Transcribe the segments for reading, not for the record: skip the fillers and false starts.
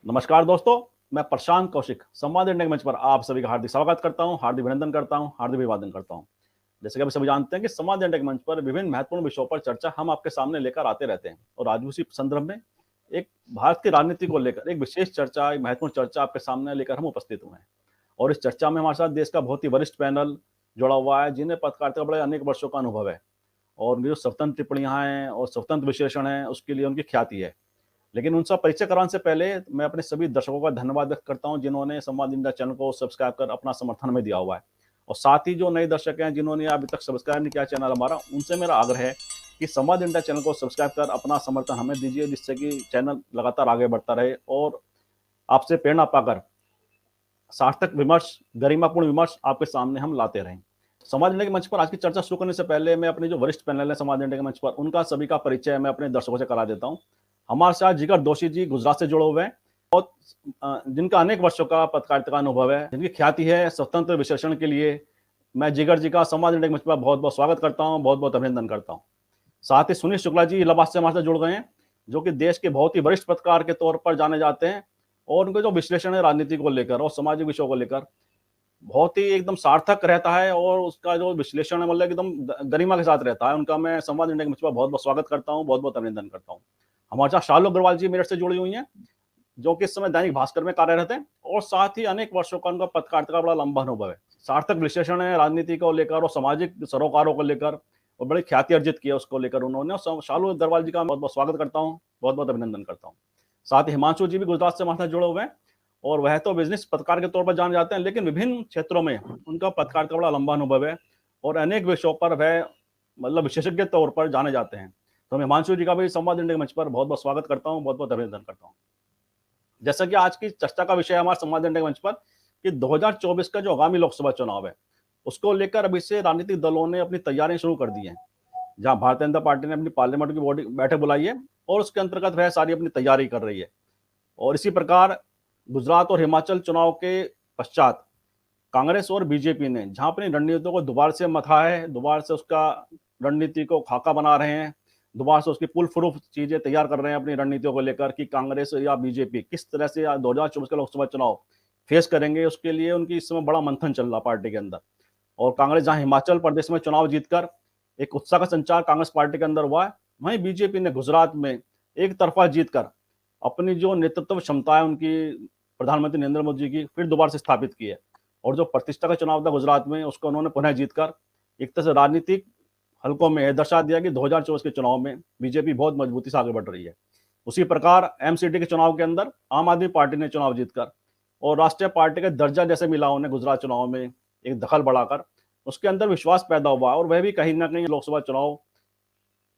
नमस्कार दोस्तों, मैं प्रशांत कौशिक संवाद इंडिया के मंच पर आप सभी का हार्दिक स्वागत करता हूं, हार्दिक अभिनंदन करता हूं, हार्दिक अभिवादन करता हूं। जैसे कि आप सभी जानते हैं कि संवाद इंडिया के मंच पर विभिन्न महत्वपूर्ण विषयों पर चर्चा हम आपके सामने लेकर आते रहते हैं और आज उसी संदर्भ में एक भारत की राजनीति को लेकर एक विशेष चर्चा, एक महत्वपूर्ण चर्चा आपके सामने लेकर हम उपस्थित हुए हैं। और इस चर्चा में हमारे साथ देश का बहुत ही वरिष्ठ पैनल जुड़ा हुआ है, जिन्हें पत्रकारिता का बड़े अनेक वर्षों का अनुभव है और जो स्वतंत्र टिप्पणियां हैं और स्वतंत्र विश्लेषण है, उसके लिए उनकी ख्याति है। लेकिन उनसे परिचय कराने से पहले मैं अपने सभी दर्शकों का धन्यवाद व्यक्त करता हूं, जिन्होंने संवाद इंडिया चैनल को सब्सक्राइब कर अपना समर्थन में दिया हुआ है। और साथ ही जो नए दर्शक हैं, जिन्होंने अभी तक सब्सक्राइब नहीं किया चैनल हमारा, उनसे मेरा आग्रह है कि संवाद इंडिया चैनल को सब्सक्राइब कर अपना समर्थन हमें दीजिए, जिससे कि चैनल लगातार आगे बढ़ता रहे और आपसे प्रेरणा पाकर सार्थक विमर्श, गरिमापूर्ण विमर्श आपके सामने हम लाते रहें। समाज इंडिया के मंच पर आज की चर्चा शुरू करने से पहले मैं अपने जो वरिष्ठ पैनल है समाज इंडिया के मंच पर, उनका सभी का परिचय मैं अपने दर्शकों से करा देता हूं। हमारे साथ जिगर दोषी जी गुजरात से जुड़े हुए हैं और जिनका अनेक वर्षों का पत्रकारिता का अनुभव है, जिनकी ख्याति है स्वतंत्र विश्लेषण के लिए। मैं जिगर जी का समाज इंडिया के मंच पर बहुत बहुत स्वागत करता हूँ, बहुत बहुत अभिनंदन करता हूँ। साथ ही सुनील शुक्ला जी इलाहाबाद से हमारे साथ जुड़ गए हैं, जो कि देश के बहुत ही वरिष्ठ पत्रकार के तौर पर जाने जाते हैं और उनका जो विश्लेषण है राजनीति को लेकर और सामाजिक विषयों को लेकर बहुत ही एकदम सार्थक रहता है और उसका जो विश्लेषण है मतलब एकदम गरिमा के साथ रहता है। उनका मैं संवाद इंडिया के मंच पर बहुत बहुत स्वागत करता हूँ, बहुत बहुत अभिनंदन करता हूँ। हमारे साथ शालू अग्रवाल जी मेरठ से जुड़ी हुई हैं, जो कि इस समय दैनिक भास्कर में कार्यरत हैं और साथ ही अनेक वर्षों का उनका पत्रकारिता का बड़ा लंबा अनुभव है। सार्थक विश्लेषण है राजनीति को लेकर और सामाजिक सरोकारों को लेकर और बड़ी ख्याति अर्जित की है उसको लेकर उन्होंने। शालू अग्रवाल जी का बहुत बहुत स्वागत करता हूँ, बहुत बहुत अभिनंदन करता हूँ। साथ ही हिमांशु जी भी गुजरात से हमारे साथ जुड़े हुए हैं और वह तो बिजनेस पत्रकार के तौर पर जाने जाते हैं, लेकिन विभिन्न क्षेत्रों में उनका पत्रकारिता का बड़ा लंबा अनुभव है और अनेक विषयों पर वह मतलब विशेषज्ञ तौर पर जाने जाते हैं। तो मैं हिमांशु जी का भी संवाद इंडिया के मंच पर बहुत बहुत स्वागत करता हूँ, बहुत बहुत अभिनंदन करता हूँ। जैसा कि आज की चर्चा का विषय है हमारे संवाद इंडिया के मंच पर कि 2024 का जो आगामी लोकसभा चुनाव है, उसको लेकर अभी से राजनीतिक दलों ने अपनी तैयारियां शुरू कर दी हैं। जहां भारतीय जनता पार्टी ने अपनी पार्लियामेंट की बैठक बुलाई है और उसके अंतर्गत वह सारी अपनी तैयारी कर रही है। और इसी प्रकार गुजरात और हिमाचल चुनाव के पश्चात कांग्रेस और बीजेपी ने जहां अपनी रणनीतियों को दोबारा से मथा है, दोबारा से उसका रणनीति को खाका बना रहे हैं, दोबारा से उसकी पुल प्रूफ चीजें तैयार कर रहे हैं अपनी रणनीतियों को लेकर कि कांग्रेस या बीजेपी किस तरह से 2024 का लोकसभा चुनाव फेस करेंगे। उसके लिए उनकी इस समय बड़ा मंथन चल रहा पार्टी के अंदर। और कांग्रेस जहां हिमाचल प्रदेश में चुनाव जीतकर एक उत्साह का संचार कांग्रेस पार्टी के अंदर हुआ है, वहीं बीजेपी ने गुजरात में एक तरफा जीतकर अपनी जो नेतृत्व क्षमता है उनकी प्रधानमंत्री नरेंद्र मोदी जी की फिर दोबारा से स्थापित की है। और जो प्रतिष्ठा का चुनाव था गुजरात में, उसको उन्होंने पुनः जीतकर एक तरह से राजनीतिक हलकों में दर्शा दिया कि 2024 के चुनाव में बीजेपी बहुत मजबूती से आगे बढ़ रही है। उसी प्रकार एमसीडी के चुनाव के अंदर आम आदमी पार्टी ने चुनाव जीतकर और राष्ट्रीय पार्टी का दर्जा जैसे मिला उन्हें गुजरात चुनाव में एक दखल बढ़ाकर उसके अंदर विश्वास पैदा हुआ और वह भी कहीं ना कहीं लोकसभा चुनाव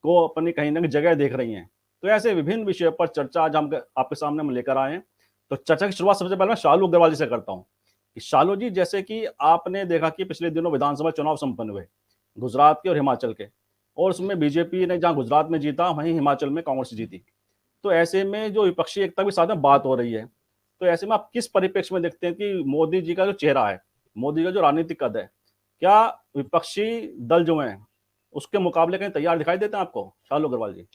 को अपनी कहीं ना कहीं जगह देख रही हैं। तो ऐसे विभिन्न विषयों पर चर्चा आज हम आपके सामने हम लेकर आए हैं। तो चर्चा की शुरुआत सबसे पहले मैं शालू अग्रवाल जी से करता हूँ कि शालू जी, जैसे कि आपने देखा कि पिछले दिनों विधानसभा चुनाव संपन्न हुए गुजरात के और हिमाचल के, और उसमें बीजेपी ने जहां गुजरात में जीता वहीं हिमाचल में कांग्रेस जीती। तो ऐसे में जो विपक्षी एकता के साथ में बात हो रही है, तो ऐसे में आप किस परिप्रेक्ष्य में देखते हैं कि मोदी जी का जो चेहरा है, मोदी का जो राजनीतिक कद है, क्या विपक्षी दल जो है उसके मुकाबले कहीं तैयार दिखाई देते हैं आपको? शालू अग्रवाल जी।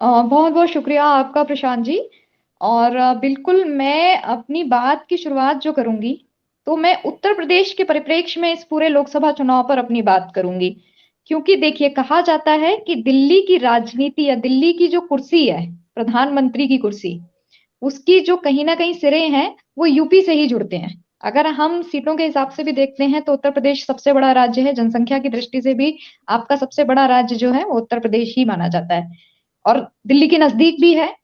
बहुत बहुत शुक्रिया आपका प्रशांत जी। और बिल्कुल मैं अपनी बात की शुरुआत जो करूंगी, तो मैं उत्तर प्रदेश के परिप्रेक्ष्य में इस पूरे लोकसभा चुनाव पर अपनी बात करूंगी। क्योंकि देखिए, कहा जाता है कि दिल्ली की राजनीति या दिल्ली की जो कुर्सी है, प्रधानमंत्री की कुर्सी, उसकी जो कहीं ना कहीं सिरे हैं वो यूपी से ही जुड़ते हैं। अगर हम सीटों के हिसाब से भी देखते हैं तो उत्तर प्रदेश सबसे बड़ा राज्य है, जनसंख्या की दृष्टि से भी आपका सबसे बड़ा राज्य जो है वो उत्तर प्रदेश ही माना जाता है और दिल्ली के नजदीक भी है।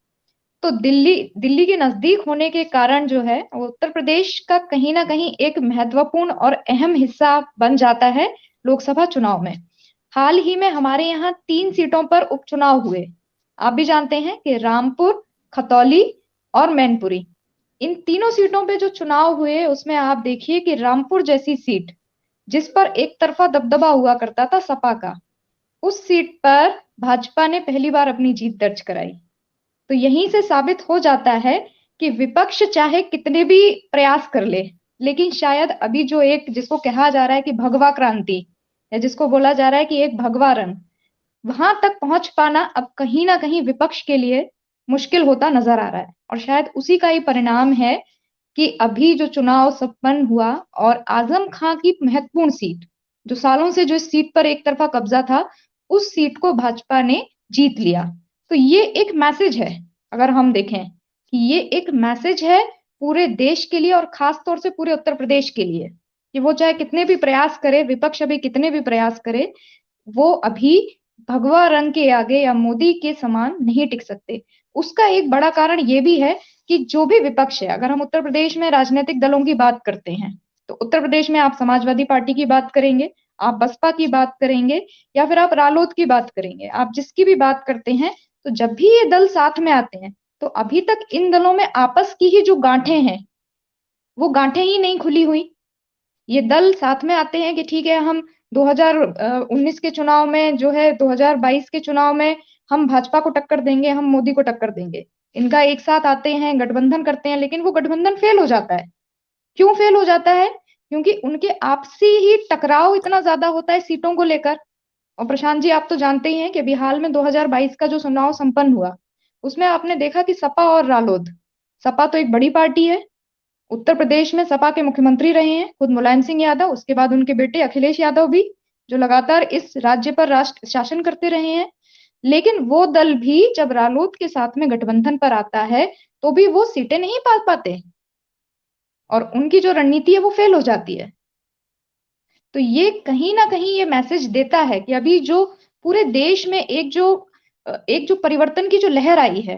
तो दिल्ली दिल्ली के नजदीक होने के कारण जो है वो उत्तर प्रदेश का कहीं ना कहीं एक महत्वपूर्ण और अहम हिस्सा बन जाता है लोकसभा चुनाव में। हाल ही में हमारे यहाँ 3 सीटों पर उपचुनाव हुए। आप भी जानते हैं कि रामपुर, खतौली और मैनपुरी, इन तीनों सीटों पे जो चुनाव हुए उसमें आप देखिए कि रामपुर जैसी सीट, जिस पर एक तरफा दबदबा हुआ करता था सपा का, उस सीट पर भाजपा ने पहली बार अपनी जीत दर्ज कराई। तो यहीं से साबित हो जाता है कि विपक्ष चाहे कितने भी प्रयास कर ले, लेकिन शायद अभी जो एक जिसको कहा जा रहा है कि भगवा क्रांति, या जिसको बोला जा रहा है कि एक भगवा रन, वहां तक पहुंच पाना अब कहीं ना कहीं विपक्ष के लिए मुश्किल होता नजर आ रहा है। और शायद उसी का ही परिणाम है कि अभी जो चुनाव संपन्न हुआ और आजम खां की महत्वपूर्ण सीट, जो सालों से जो इस सीट पर एक तरफा कब्जा था, उस सीट को भाजपा ने जीत लिया। तो ये एक मैसेज है, अगर हम देखें कि ये एक मैसेज है पूरे देश के लिए और खास तौर से पूरे उत्तर प्रदेश के लिए, कि वो चाहे कितने भी प्रयास करे, विपक्ष अभी कितने भी प्रयास करे, वो अभी भगवा रंग के आगे या मोदी के समान नहीं टिक सकते। उसका एक बड़ा कारण ये भी है कि जो भी विपक्ष है, अगर हम उत्तर प्रदेश में राजनीतिक दलों की बात करते हैं, तो उत्तर प्रदेश में आप समाजवादी पार्टी की बात करेंगे, आप बसपा की बात करेंगे, या फिर आप रालोद की बात करेंगे, आप जिसकी भी बात करते हैं, तो जब भी ये दल साथ में आते हैं, तो अभी तक इन दलों में आपस की ही जो गांठें हैं, वो गांठें ही नहीं खुली हुई। ये दल साथ में आते हैं कि ठीक है, हम 2019 के चुनाव में जो है 2022 के चुनाव में हम भाजपा को टक्कर देंगे, हम मोदी को टक्कर देंगे। इनका एक साथ आते हैं, गठबंधन करते हैं, लेकिन वो गठबंधन फेल हो जाता है। क्यों फेल हो जाता है? क्योंकि उनके आपसी ही टकराव इतना ज्यादा होता है सीटों को लेकर। और प्रशांत जी, आप तो जानते ही हैं कि अभी हाल में 2022 का जो चुनाव संपन्न हुआ, उसमें आपने देखा कि सपा और रालोद, सपा तो एक बड़ी पार्टी है, उत्तर प्रदेश में सपा के मुख्यमंत्री रहे हैं खुद मुलायम सिंह यादव, उसके बाद उनके बेटे अखिलेश यादव भी, जो लगातार इस राज्य पर राष्ट्र शासन करते रहे हैं। लेकिन वो दल भी जब रालोद के साथ में गठबंधन पर आता है, तो भी वो सीटें नहीं पा पाते और उनकी जो रणनीति है वो फेल हो जाती है। तो ये कहीं ना कहीं ये मैसेज देता है कि अभी जो पूरे देश में एक जो परिवर्तन की जो लहर आई है,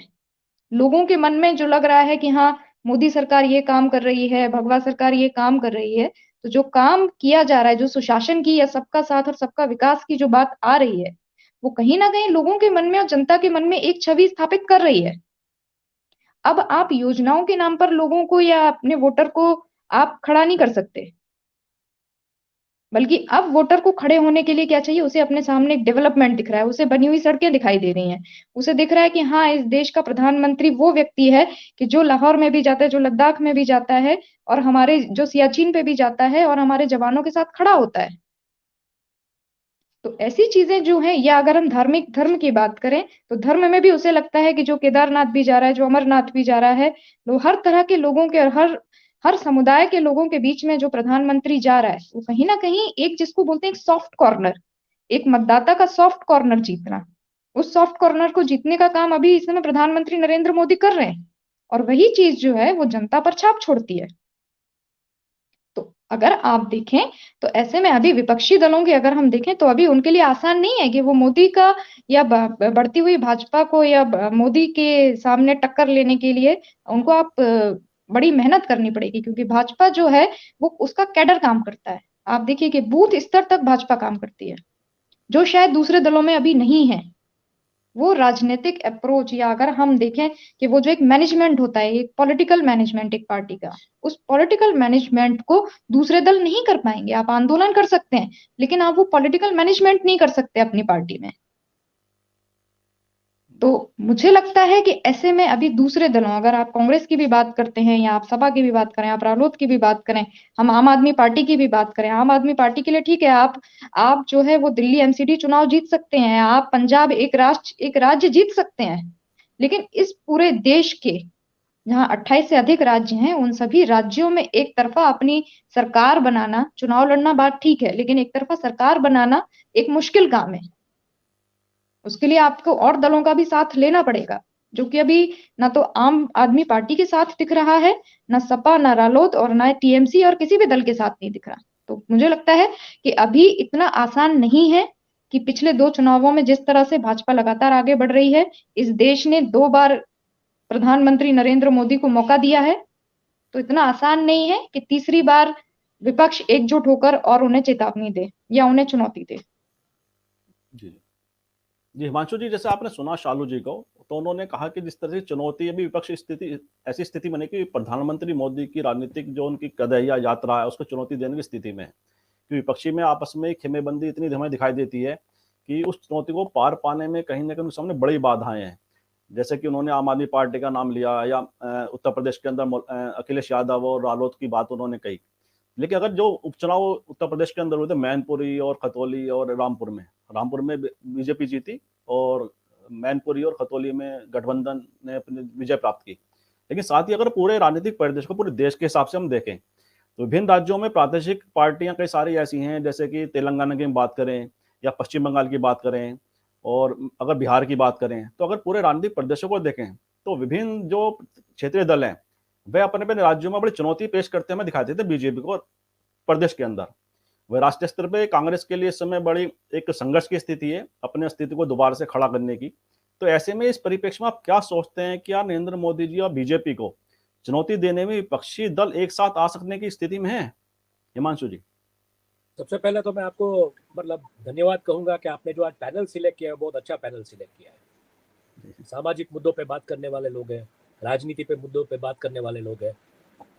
लोगों के मन में जो लग रहा है कि हाँ, मोदी सरकार ये काम कर रही है, भगवा सरकार ये काम कर रही है, तो जो काम किया जा रहा है, जो सुशासन की या सबका साथ और सबका विकास की जो बात आ रही है, वो कहीं ना कहीं लोगों के मन में और जनता के मन में एक छवि स्थापित कर रही है। अब आप योजनाओं के नाम पर लोगों को या अपने वोटर को आप खड़ा नहीं कर सकते, बल्कि अब वोटर को खड़े होने के लिए क्या चाहिए? उसे अपने सामने एक डेवलपमेंट दिख रहा है, उसे बनी हुई सड़कें दिखाई दे रही हैं, उसे दिख रहा है कि हाँ, इस देश का प्रधानमंत्री वो व्यक्ति है कि जो लाहौर में भी जाता है, जो लद्दाख में भी जाता है, और हमारे जो सियाचिन पे भी जाता है और हमारे जवानों के साथ खड़ा होता है। तो ऐसी चीजें जो हैं, या अगर हम धार्मिक धर्म की बात करें, तो धर्म में भी उसे लगता है कि जो केदारनाथ भी जा रहा है, जो अमरनाथ भी जा रहा है, तो हर तरह के लोगों के और हर हर समुदाय के लोगों के बीच में जो प्रधानमंत्री जा रहा है, वो कहीं ना कहीं एक, जिसको बोलते हैं एक सॉफ्ट कॉर्नर, एक मतदाता का सॉफ्ट कॉर्नर जीतना, उस सॉफ्ट कॉर्नर को जीतने का काम अभी इस समय प्रधानमंत्री नरेंद्र मोदी कर रहे हैं। और वही चीज जो है वो जनता पर छाप छोड़ती है। तो अगर आप देखें, तो ऐसे में अभी विपक्षी दलों की अगर हम देखें, तो अभी उनके लिए आसान नहीं है कि वो मोदी का या बढ़ती हुई भाजपा को या मोदी के सामने टक्कर लेने के लिए उनको आप बड़ी मेहनत करनी पड़ेगी, क्योंकि भाजपा जो है वो उसका कैडर काम करता है। आप देखिए कि बूथ स्तर तक भाजपा काम करती है, जो शायद दूसरे दलों में अभी नहीं है। वो राजनीतिक अप्रोच, या अगर हम देखें कि वो जो एक मैनेजमेंट होता है, एक पॉलिटिकल मैनेजमेंट एक पार्टी का, उस पॉलिटिकल मैनेजमेंट को दूसरे दल नहीं कर पाएंगे। आप आंदोलन कर सकते हैं, लेकिन आप वो पॉलिटिकल मैनेजमेंट नहीं कर सकते अपनी पार्टी में। तो मुझे लगता है कि ऐसे में अभी दूसरे दलों, अगर आप कांग्रेस की भी बात करते हैं, या आप सपा की भी बात करें, आप रालोद की भी बात करें, हम आम आदमी पार्टी की भी बात करें, आम आदमी पार्टी के लिए ठीक है, आप जो है वो दिल्ली एमसीडी चुनाव जीत सकते हैं, आप पंजाब एक राज्य जीत सकते हैं, लेकिन इस पूरे देश के जहाँ 28 से अधिक राज्य हैं, उन सभी राज्यों में एक तरफा अपनी सरकार बनाना, चुनाव लड़ना बात ठीक है, लेकिन एक तरफा सरकार बनाना एक मुश्किल काम है। उसके लिए आपको और दलों का भी साथ लेना पड़ेगा, जो कि अभी ना तो आम आदमी पार्टी के साथ दिख रहा है, ना सपा, ना रालोद, और ना टीएमसी, और किसी भी दल के साथ नहीं दिख रहा। तो मुझे लगता है कि अभी इतना आसान नहीं है कि पिछले 2 चुनावों में जिस तरह से भाजपा लगातार आगे बढ़ रही है, इस देश ने 2 बार प्रधानमंत्री नरेंद्र मोदी को मौका दिया है, तो इतना आसान नहीं है कि तीसरी बार विपक्ष एकजुट होकर और उन्हें चेतावनी दे या उन्हें चुनौती दे। जी जी, हिमांशु जी, जैसे आपने सुना शालू जी को, तो उन्होंने कहा कि जिस तरह से चुनौती अभी विपक्ष की स्थिति, ऐसी स्थिति बने कि प्रधानमंत्री मोदी की राजनीतिक जो उनकी कदम या यात्रा है उसको चुनौती देने की स्थिति में है, कि विपक्षी में आपस में खेमेबंदी इतनी हमें दिखाई देती है कि उस चुनौती को पार पाने में कहीं ना कहीं उनके सामने बड़ी बाधाएं हैं। जैसे कि उन्होंने आम आदमी पार्टी का नाम लिया, या उत्तर प्रदेश के अंदर अखिलेश यादव और रालोद की बात उन्होंने कही। लेकिन अगर जो उपचुनाव उत्तर प्रदेश के अंदर हुए थे, मैनपुरी और खतौली और रामपुर में बीजेपी जीती, और मैनपुरी और खतौली में गठबंधन ने अपनी विजय प्राप्त की। लेकिन साथ ही अगर पूरे राजनीतिक परिदृश्य को पूरे देश के हिसाब से हम देखें, तो विभिन्न राज्यों में प्रादेशिक पार्टियां कई सारी ऐसी हैं, जैसे कि तेलंगाना की बात करें या पश्चिम बंगाल की बात करें, और अगर बिहार की बात करें, तो अगर पूरे राजनीतिक परिदृश्य को देखें तो विभिन्न जो क्षेत्रीय दल हैं वे अपने अपने राज्यों में बड़ी चुनौती पेश करते हमें दिखाई देते बीजेपी को प्रदेश के अंदर। वह राष्ट्रीय स्तर पे कांग्रेस के लिए इस समय बड़ी एक संघर्ष की स्थिति है अपने अस्तित्व को दोबारा से खड़ा करने की। तो ऐसे में इस परिप्रेक्ष्य में आप क्या सोचते हैं, क्या नरेंद्र मोदी जी और बीजेपी को चुनौती देने में विपक्षी दल एक साथ आ सकने की स्थिति में है? हिमांशु जी। सबसे पहले तो मैं आपको मतलब धन्यवाद कहूंगा कि आपने जो आज पैनल सिलेक्ट किया है बहुत अच्छा पैनल सिलेक्ट किया है। सामाजिक मुद्दों पे बात करने वाले लोग हैं, राजनीति पे मुद्दों पे बात करने वाले लोग हैं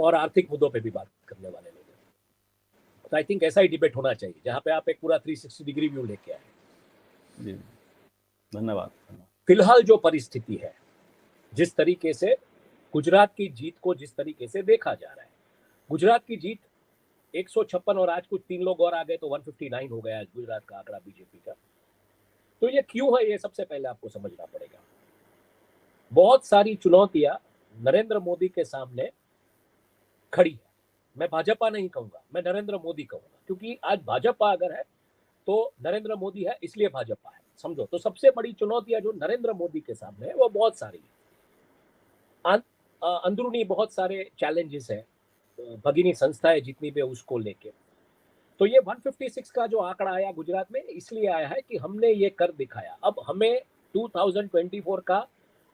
और आर्थिक मुद्दों पे भी बात करने वाले लोग हैं। तो आई थिंक ऐसा ही डिबेट होना चाहिए जहाँ पे आप एक पूरा 360 डिग्री व्यू लेके आए। धन्यवाद। फिलहाल जो परिस्थिति है, जिस तरीके से गुजरात की जीत को जिस तरीके से देखा जा रहा है, गुजरात की जीत 156 और आज कुछ 3 लोग और आ गए तो 159 हो गया है गुजरात का आंकड़ा बीजेपी का। तो ये क्यों है, ये सबसे पहले आपको समझना पड़ेगा। बहुत सारी चुनौतियां नरेंद्र मोदी के सामने खड़ी है। मैं भाजपा नहीं कहूंगा, मैं नरेंद्र मोदी कहूंगा, क्योंकि आज भाजपा अगर है तो नरेंद्र मोदी है इसलिए भाजपा है, समझो। तो सबसे बड़ी चुनौतियां जो नरेंद्र मोदी के सामने है वो बहुत सारी है। अंदरूनी बहुत सारे चैलेंजेस है, भगिनी संस्थाएं जितनी भी उसको लेके। तो ये 156 का जो आंकड़ा आया गुजरात में इसलिए आया है कि हमने ये कर दिखाया। अब हमें 2024 का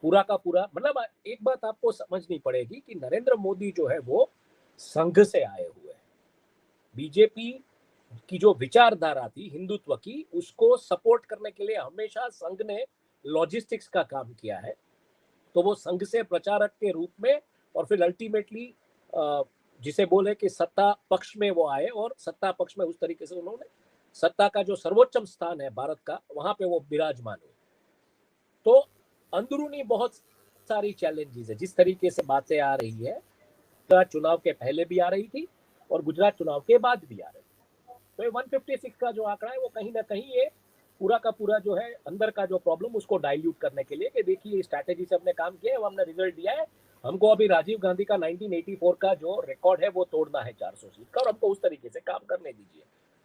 पूरा मतलब एक बात आपको समझनी पड़ेगी कि नरेंद्र मोदी जो है वो संघ से आए हुए हैं। बीजेपी की जो विचारधारा थी हिंदुत्व की, उसको सपोर्ट करने के लिए हमेशा संघ ने लॉजिस्टिक्स का काम किया है। तो वो संघ से प्रचारक के रूप में और फिर अल्टीमेटली जिसे बोले कि सत्ता पक्ष में वो आए और सत्ता पक्ष में उस तरीके से उन्होंने सत्ता का जो सर्वोच्चम स्थान है भारत का, वहां पे वो विराजमान हुए। तो अंदरूनी बहुत सारी चैलेंजेस है। जिस तरीके से बातें आ रही है, गुजरात चुनाव के पहले भी आ रही थी और गुजरात चुनाव के बाद भी आ रही थी। तो ये 156 का जो आंकड़ा है वो कहीं ना कहीं ये पूरा का पूरा जो है अंदर का जो प्रॉब्लम उसको डाइल्यूट करने के लिए कि देखिए स्ट्रैटेजी से हमने काम किया है, वो हमने रिजल्ट दिया है। हमको अभी राजीव गांधी का 1984 का जो रिकॉर्ड है वो तोड़ना है 400 सीट का, और हमको उस तरीके से काम करने दीजिए।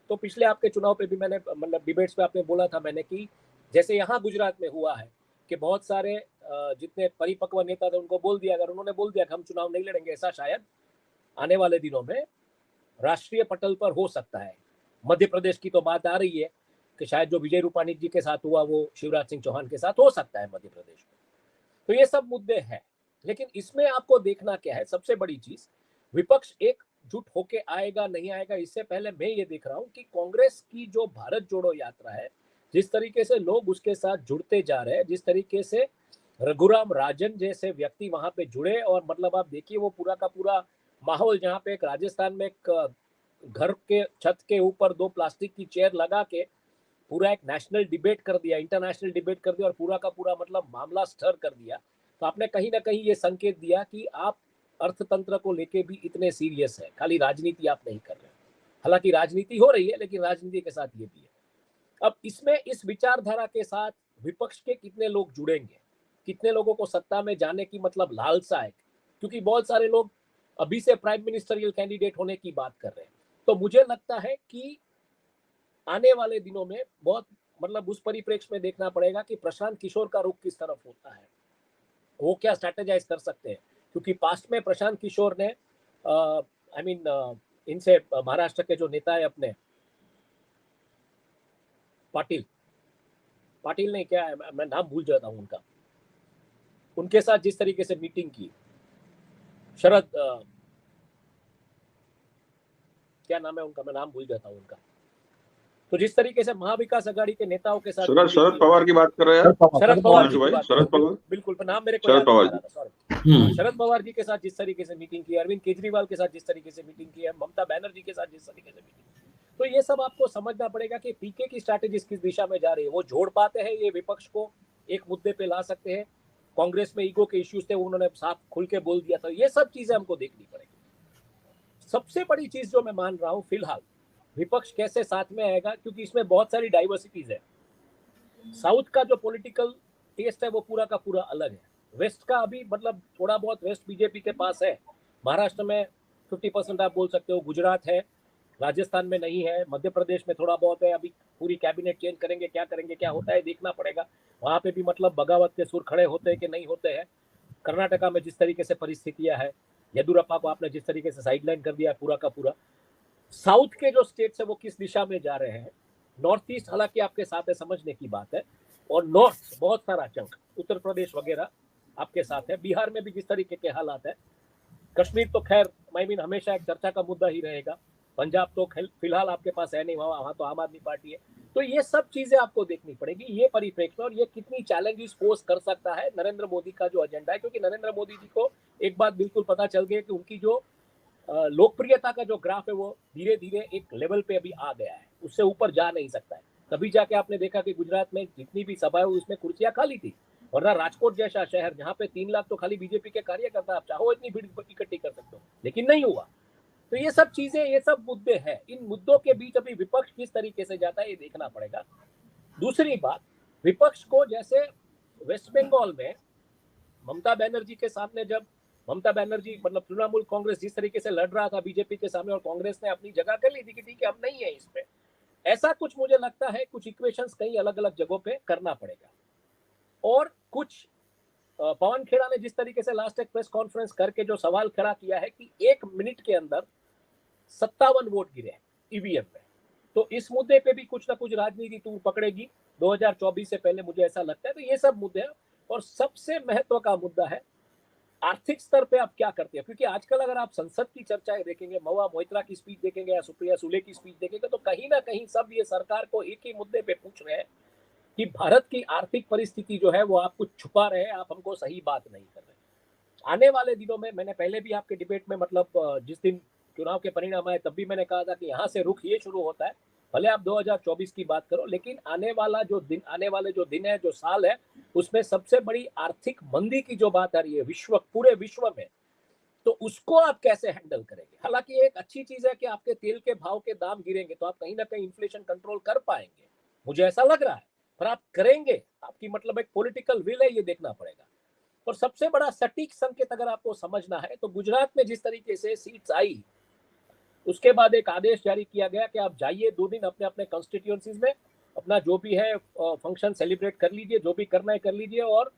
तो पिछले आपके चुनाव पे भी मैंने मतलब डिबेट्स पे आपने बोला था मैंने कि जैसे यहाँ गुजरात में हुआ है कि बहुत सारे जितने परिपक्व नेता थे उनको बोल दिया, अगर उन्होंने बोल दिया कि हम चुनाव नहीं लड़ेंगे, ऐसा शायद आने वाले दिनों में राष्ट्रीय पटल पर हो सकता है। मध्य प्रदेश की तो बात आ रही है कि शायद जो विजय रूपाणी जी के साथ हुआ वो शिवराज सिंह चौहान के साथ हो सकता है मध्य प्रदेश में। तो ये सब मुद्दे हैं, लेकिन इसमें आपको देखना क्या है, सबसे बड़ी चीज विपक्ष एकजुट होके आएगा नहीं आएगा। इससे पहले मैं ये देख रहा हूँ कि कांग्रेस की जो भारत जोड़ो यात्रा है, जिस तरीके से लोग उसके साथ जुड़ते जा रहे हैं, जिस तरीके से रघुराम राजन जैसे व्यक्ति वहां पे जुड़े, और मतलब आप देखिए वो पूरा का पूरा माहौल, जहाँ पे एक राजस्थान में एक घर के छत के ऊपर 2 प्लास्टिक की चेयर लगा के पूरा एक नेशनल डिबेट कर दिया, इंटरनेशनल डिबेट कर दिया और पूरा का पूरा मतलब मामला स्टर कर दिया। तो आपने कहीं ना कहीं ये संकेत दिया कि आप अर्थतंत्र को लेके भी इतने सीरियस है, खाली राजनीति आप नहीं कर रहे। हालांकि राजनीति हो रही है लेकिन राजनीति के साथ ये भी है। अब इसमें इस विचारधारा के साथ विपक्ष के कितने लोग जुड़ेंगे, कितने लोगों को सत्ता में जाने की मतलब लालसा है, क्योंकि बहुत सारे लोग अभी से प्राइम मिनिस्टरियल कैंडिडेट होने की बात कर रहे हैं। तो मुझे लगता है कि आने वाले दिनों में बहुत मतलब उस परिप्रेक्ष्य में देखना पड़ेगा कि प्रशांत किशोर का रुख किस तरफ होता है, वो क्या स्ट्रैटेजाइज कर सकते हैं। क्योंकि पास्ट में प्रशांत किशोर ने इनसे महाराष्ट्र के जो नेता है अपने पाटिल ने क्या है, मैं नाम भूल जाता हूँ उनका, उनके साथ जिस तरीके से मीटिंग की, शरद क्या नाम है उनका, मैं नाम भूल जाता हूँ उनका। तो जिस तरीके से महाविकास आघाड़ी के नेताओं के साथ शरद पवार की बात कर रहे हैं, शरद पवार बिल्कुल नाम मेरे को याद नहीं आ रहा था, सॉरी। शरद पवार जी के साथ जिस तरीके से मीटिंग की, अरविंद केजरीवाल के साथ जिस तरीके से मीटिंग की है, ममता बनर्जी के साथ जिस तरीके से मीटिंग की, तो ये सब आपको समझना पड़ेगा कि पीके की स्ट्रैटेजी किस दिशा में जा रही है। वो जोड़ पाते हैं, ये विपक्ष को एक मुद्दे पे ला सकते हैं। कांग्रेस में ईगो के इश्यूज थे, उन्होंने साफ खुल के बोल दिया था। ये सब चीजें हमको देखनी पड़ेगी। सबसे बड़ी चीज जो मैं मान रहा हूँ फिलहाल, विपक्ष कैसे साथ में आएगा, क्योंकि इसमें बहुत सारी डाइवर्सिटीज है। साउथ का जो पॉलिटिकल टेस्ट है वो पूरा का पूरा अलग है। वेस्ट का अभी मतलब थोड़ा बहुत वेस्ट बीजेपी के पास है, महाराष्ट्र में 50% आप बोल सकते हो, गुजरात है, राजस्थान में नहीं है, मध्य प्रदेश में थोड़ा बहुत है। अभी पूरी कैबिनेट चेंज करेंगे, क्या होता है देखना पड़ेगा। वहां पे भी मतलब बगावत के सुर खड़े होते हैं कि नहीं होते हैं। कर्नाटका में जिस तरीके से परिस्थितियां है, येदुरप्पा को आपने जिस तरीके से साइडलाइन कर दिया पूरा का पूरा। साउथ के जो स्टेट्स है वो किस दिशा में जा रहे हैं, नॉर्थ ईस्ट हालांकि आपके साथ है, समझने की बात है, और नॉर्थ बहुत सारा चंक उत्तर प्रदेश वगैरह आपके साथ है, बिहार में भी जिस तरीके के हालात है, कश्मीर तो खैर हमेशा एक चर्चा का मुद्दा ही रहेगा, पंजाब तो फिलहाल आपके पास है नहीं, वहां तो आम आदमी पार्टी है। तो ये सब चीजें आपको देखनी पड़ेगी, ये परिप्रेक्ष्य, और ये कितनी चैलेंजेस पोज कर सकता है नरेंद्र मोदी का जो एजेंडा है। क्योंकि नरेंद्र मोदी जी को एक बात बिल्कुल पता चल गई कि उनकी जो लोकप्रियता का जो ग्राफ है वो धीरे धीरे एक लेवल पे अभी आ गया है, उससे ऊपर जा नहीं सकता है। तभी जाके आपने देखा कि गुजरात में जितनी भी सभा हुई उसमें कुर्सियां खाली थी, वरना राजकोट जैसा शहर जहाँ पे 3 लाख तो खाली बीजेपी के कार्यकर्ता, आप चाहो इतनी भीड़ इकट्ठी कर सकते हो, लेकिन नहीं हुआ। तो ये सब चीजें, ये सब मुद्दे हैं, इन मुद्दों के बीच अभी विपक्ष किस तरीके से जाता है ये देखना पड़ेगा। दूसरी बात, विपक्ष को जैसे वेस्ट बंगाल में ममता बनर्जी के सामने, जब ममता बनर्जी मतलब तृणमूल कांग्रेस जिस तरीके से लड़ रहा था बीजेपी के सामने, और कांग्रेस ने अपनी जगह कर ली थी कि ठीक है हम नहीं है इसमें, ऐसा कुछ मुझे लगता है कुछ इक्वेशंस कई अलग अलग जगहों पे करना पड़ेगा। और कुछ पवन खेड़ा ने जिस तरीके से लास्ट एक प्रेस कॉन्फ्रेंस करके जो सवाल खड़ा किया है कि 1 मिनट के अंदर 57 वोट गिरे ईवीएम में, तो इस मुद्दे पे भी कुछ ना कुछ राजनीति तूर पकड़ेगी 2024 से पहले, मुझे ऐसा लगता है। तो ये सब मुद्दे हैं, और सबसे महत्व का मुद्दा है आर्थिक स्तर पे आप क्या करते हैं। क्योंकि आजकल अगर आप संसद की चर्चाएं देखेंगे, महुआ मोइत्रा की स्पीच देखेंगे या सुप्रिया सुले की स्पीच देखेंगे, तो कहीं ना कहीं सब ये सरकार को एक ही मुद्दे पे पूछ रहे हैं कि भारत की आर्थिक परिस्थिति जो है वो आप कुछ छुपा रहे हैं, आप हमको सही बात नहीं कर रहे। आने वाले दिनों में, मैंने पहले भी आपके डिबेट में मतलब जिस दिन चुनाव के परिणाम आए तब भी मैंने कहा था कि यहाँ से रुख ये शुरू होता है, भले आप 2024 की बात करो, लेकिन आने वाले जो दिन है, जो साल है, उसमें सबसे बड़ी आर्थिक मंदी की जो बात आ रही है पूरे विश्व में, तो उसको आप कैसे हैंडल करेंगे। हालांकि एक अच्छी चीज है कि आपके तेल के भाव के दाम गिरेंगे तो आप कहीं ना कहीं इन्फ्लेशन कंट्रोल कर पाएंगे, मुझे ऐसा लग रहा है, पर आप करेंगे, आपकी मतलब एक पॉलिटिकल विल है, ये देखना पड़ेगा। और सबसे बड़ा सटीक संकेत अगर आपको समझना है तो गुजरात में जिस तरीके से सीट्स आई, उसके बाद एक आदेश जारी किया गया कि आप जाइए 2 दिन अपने अपने कॉन्स्टिट्यूएंसीज में, अपना जो भी है फंक्शन सेलिब्रेट कर लीजिए, जो भी करना है कर लीजिए, और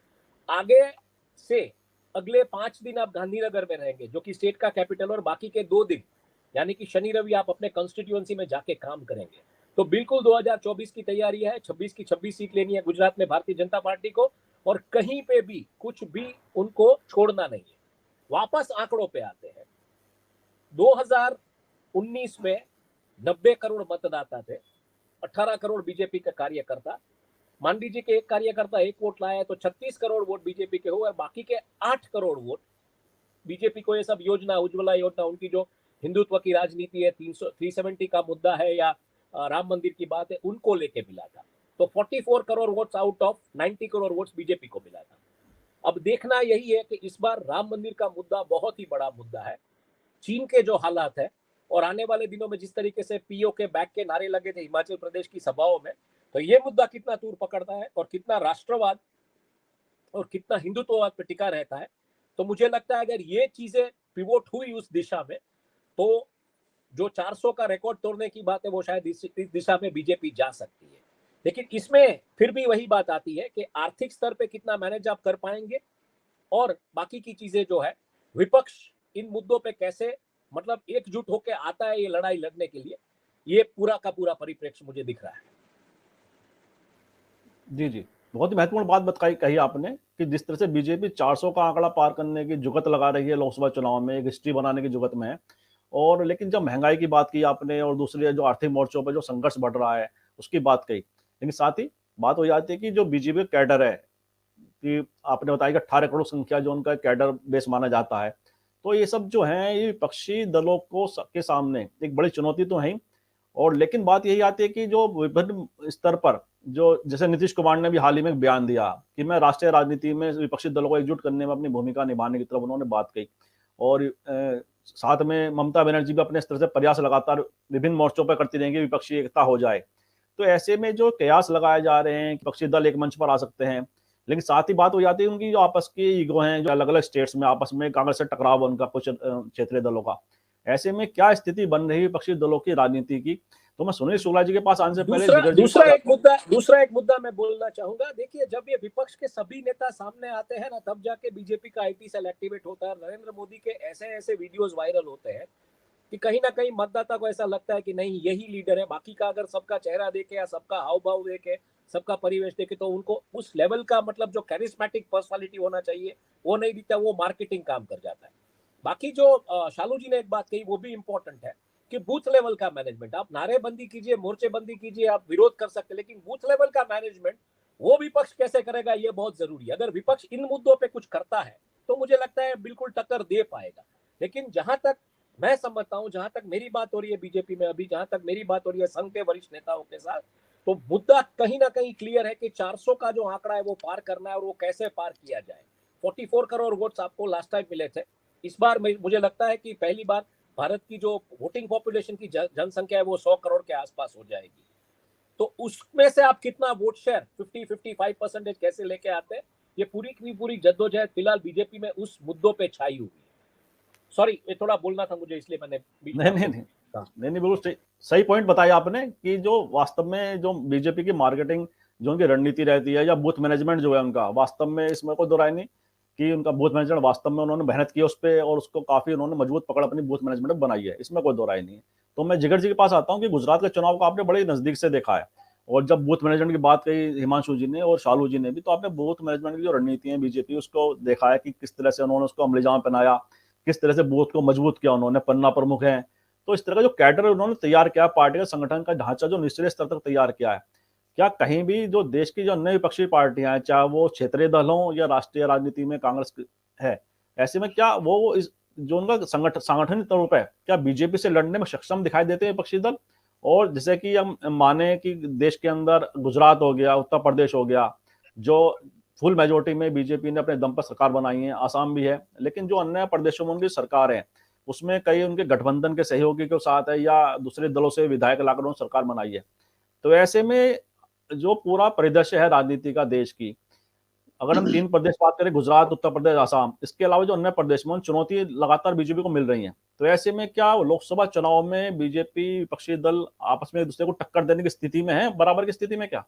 आगे से अगले 5 दिन आप गांधीनगर में रहेंगे जो कि स्टेट का कैपिटल, और बाकी के 2 दिन यानी कि शनि रवि आप अपने कॉन्स्टिट्यूएंसी में जाके काम करेंगे। तो बिल्कुल 2024 की तैयारी है, 26 की 26 सीट लेनी है गुजरात में भारतीय जनता पार्टी को, और कहीं पे भी कुछ भी उनको छोड़ना नहीं है। वापस आंकड़ों पे आते हैं, 2019 में 90 करोड़ मतदाता थे, 18 करोड़ बीजेपी के कार्यकर्ता, मान लीजिए कि एक कार्यकर्ता 1 वोट लाया है तो 36 करोड़ वोट बीजेपी के हुए, बाकी के 8 करोड़ वोट बीजेपी को ये सब योजना, उज्ज्वला योजना, उनकी जो हिंदुत्व की राजनीति है, 370 का मुद्दा है या राम मंदिर की बात है, उनको लेके मिला था। तो 44 crore votes out of 90 crore votes BJP को मिला था। अब देखना यही है कि इस बार राम मंदिर का मुद्दा बहुत ही बड़ा मुद्दा है, चीन के जो हालात है, और आने वाले दिनों में जिस तरीके से पीओ के बैक के नारे लगे थे हिमाचल प्रदेश की सभाओं में, तो ये मुद्दा कितना तूर पकड़ता है और कितना राष्ट्रवाद और कितना हिंदुत्ववाद पर टिका रहता है। तो मुझे लगता है अगर ये चीजें पिवोट हुई उस दिशा में, तो जो 400 का रिकॉर्ड तोड़ने की बात है वो शायद इस दिशा में बीजेपी जा सकती है। लेकिन इसमें फिर भी वही बात आती है कि आर्थिक स्तर पे कितना मैनेज आप कर पाएंगे, और बाकी की चीजें जो है, विपक्ष इन मुद्दों पे कैसे मतलब एकजुट होकर आता है ये लड़ाई लड़ने के लिए, ये पूरा का पूरा परिप्रेक्ष्य मुझे दिख रहा है। जी जी, बहुत ही महत्वपूर्ण बात कही आपने कि जिस तरह से बीजेपी 400 का आंकड़ा पार करने की जुगत लगा रही है लोकसभा चुनाव में, एक हिस्ट्री बनाने की जुगत में है। और लेकिन जब महंगाई की बात की आपने और दूसरे जो आर्थिक मोर्चों पर जो संघर्ष बढ़ रहा है उसकी बात कही, लेकिन साथ ही बात हो जाती है कि जो बीजेपी कैडर है, कि आपने बताया कि 18 करोड़ संख्या जो उनका कैडर बेस माना जाता है, तो ये सब जो है ये विपक्षी दलों को के सामने एक बड़ी चुनौती तो है। और लेकिन बात यही आती है कि जो विभिन्न स्तर पर जो, जैसे नीतीश कुमार ने भी हाल ही में एक बयान दिया कि मैं राष्ट्रीय राजनीति में विपक्षी दलों को एकजुट करने में अपनी भूमिका निभाने की तरफ उन्होंने बात कही। और साथ में ममता बनर्जी भी अपने स्तर से प्रयास लगातार विभिन्न मोर्चों पर करती रहेंगी, विपक्षी एकता हो जाए। तो ऐसे में जो कयास लगाए जा रहे हैं, विपक्षी दल एक मंच पर आ सकते हैं, लेकिन साथ ही बात हो जाती है उनकी जो आपस की ईगो हैं, जो अलग अलग स्टेट्स में आपस में कांग्रेस से टकराव है उनका कुछ क्षेत्रीय दलों का। ऐसे में क्या स्थिति बन रही है विपक्षी दलों की राजनीति की? तो मैं सुनील शुक्ला जी के पास आने से पहले दूसरा एक मुद्दा मैं बोलना चाहूंगा। देखिए, जब ये विपक्ष के सभी नेता सामने आते हैं ना, तब जाके बीजेपी का आईटी सेल एक्टिवेट होता है। नरेंद्र मोदी के ऐसे ऐसे वीडियोस वायरल होते हैं कि कहीं ना कहीं मतदाता को ऐसा लगता है कि नहीं, यही लीडर है। बाकी का अगर सबका चेहरा देखे या सबका हाव भाव देखे, सबका परिवेश देखे, तो उनको उस लेवल का मतलब जो कैरिस्मेटिक पर्सनालिटी होना चाहिए वो नहीं दिखता, वो मार्केटिंग काम कर जाता है। बाकी जो शालू जी ने एक बात कही वो भी इंपॉर्टेंट है कि बूथ लेवल का मैनेजमेंट, आप नारेबंदी कीजिए, मोर्चेबंदी कीजिए, आप विरोध कर सकते, लेकिन बूथ लेवल का मैनेजमेंट वो विपक्ष कैसे करेगा ये बहुत जरूरी है। अगर विपक्ष इन मुद्दों पे कुछ करता है तो मुझे लगता है बिल्कुल टक्कर दे पाएगा। लेकिन जहां तक मैं समझता हूं, जहां तक मेरी बात हो रही है बीजेपी में, अभी जहां तक मेरी बात हो रही है संघ के वरिष्ठ नेताओं के साथ, तो मुद्दा कहीं ना कहीं क्लियर है कि 400 का जो आंकड़ा है वो पार करना है, और वो कैसे पार किया जाए। 44 करोड़ वोट्स आपको लास्ट टाइम मिले थे। इस बार मुझे लगता है कि पहली बार भारत की जो वोटिंग पॉपुलेशन की जनसंख्या है वो 100 करोड़ के आसपास हो जाएगी। तो उसमें से आप कितना वोट शेयर 50-55% कैसे लेके आते हैं, ये पूरी की पूरी जद्दोजहद फिलहाल बीजेपी में उस मुद्दों पे छाई हुई है। सॉरी, ये थोड़ा बोलना था मुझे, इसलिए मैंने नहीं, बिल्कुल सही पॉइंट बताया आपने कि जो वास्तव में जो बीजेपी की मार्केटिंग, जो उनकी रणनीति रहती है, या बूथ मैनेजमेंट जो है उनका, वास्तव में इसमें कोई दो राय नहीं कि उनका बूथ मैनेजमेंट वास्तव में उन्होंने मेहनत की उस पर, और उसको काफी उन्होंने मजबूत पकड़ अपनी बूथ मैनेजमेंट बनाई है, इसमें कोई दो राय नहीं है। तो मैं जिगर जी के पास आता हूँ कि गुजरात के चुनाव को आपने बड़े नजदीक से देखा है, और जब बूथ मैनेजमेंट की बात कही हिमांशु जी ने और शालू जी ने भी, तो आपने बूथ मैनेजमेंट की जो रणनीति है बीजेपी, उसको देखा है कि किस तरह से उन्होंने उसको अमलीजामा पहनाया, किस तरह से बूथ को मजबूत किया उन्होंने, पन्ना प्रमुख है। तो इस तरह का जो कैडर उन्होंने तैयार किया, पार्टी का संगठन का ढांचा जो निचले स्तर तक तैयार किया है, क्या कहीं भी जो देश की जो अन्य विपक्षी पार्टियां हैं, चाहे वो क्षेत्रीय दल हों या राष्ट्रीय राजनीति में कांग्रेस है, ऐसे में क्या वो इस जो उनका संगठनिक तौर पर क्या बीजेपी से लड़ने में सक्षम दिखाई देते हैं विपक्षी दल? और जैसे कि हम माने कि देश के अंदर गुजरात हो गया, उत्तर प्रदेश हो गया, जो फुल मेजोरिटी में बीजेपी ने अपने दम पर सरकार बनाई है, आसाम भी है, लेकिन जो अन्य प्रदेशों में उनकी सरकार है उसमें कई उनके गठबंधन के सहयोगी के साथ है या दूसरे दलों से विधायक लाकर उन्होंने सरकार बनाई है। तो ऐसे में जो पूरा परिदृश्य है राजनीति का देश की, अगर हम 3 प्रदेश बात करें, गुजरात, उत्तर प्रदेश, आसाम, इसके अलावा जो अन्य प्रदेश में चुनौती लगातार बीजेपी को मिल रही है, तो ऐसे में क्या लोकसभा चुनाव में बीजेपी विपक्षी दल आपस में एक दूसरे को टक्कर देने की स्थिति में है, बराबर की स्थिति में क्या?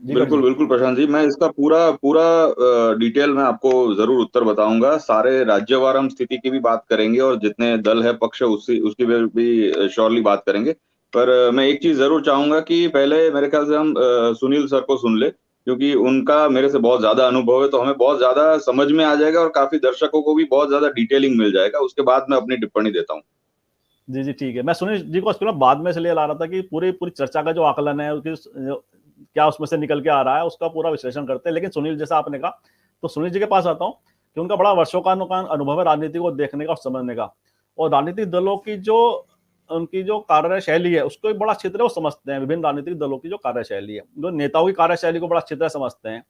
बिल्कुल बिल्कुल प्रशांत जी, मैं इसका पूरा डिटेल में आपको जरूर उत्तर बताऊंगा। सारे राज्यवार हम स्थिति की भी बात करेंगे और जितने दल है पक्ष उसकी भी श्योरली बात करेंगे। पर मैं एक चीज जरूर चाहूंगा कि पहले मेरे ख्याल से हम सुनील सर को सुन ले, क्योंकि उनका मेरे से बहुत ज्यादा अनुभव है, तो हमें बहुत ज्यादा समझ में आ जाएगा और काफी दर्शकों को भी बहुत ज्यादा डिटेलिंग मिल जाएगा। उसके बाद मैं अपनी टिप्पणी देता हूँ। जी ठीक है। मैं सुनील जी को बाद में इसलिए ला रहा था कि पूरी चर्चा का जो आकलन है उसकी क्या उसमें से निकल के आ रहा है उसका पूरा विश्लेषण करते हैं। लेकिन सुनील, जैसा आपने कहा, तो सुनील जी के पास आता हूं कि उनका बड़ा वर्षों का अनुभव है राजनीति को देखने का और समझने का, और राजनीतिक दलों की जो उनकी जो कार्यशैली है उसको एक बड़ा अच्छी तरह वो समझते हैं। विभिन्न राजनीतिक दलों की जो कार्यशैली है, जो नेताओं की कार्यशैली को बड़ा अच्छी तरह समझते हैं।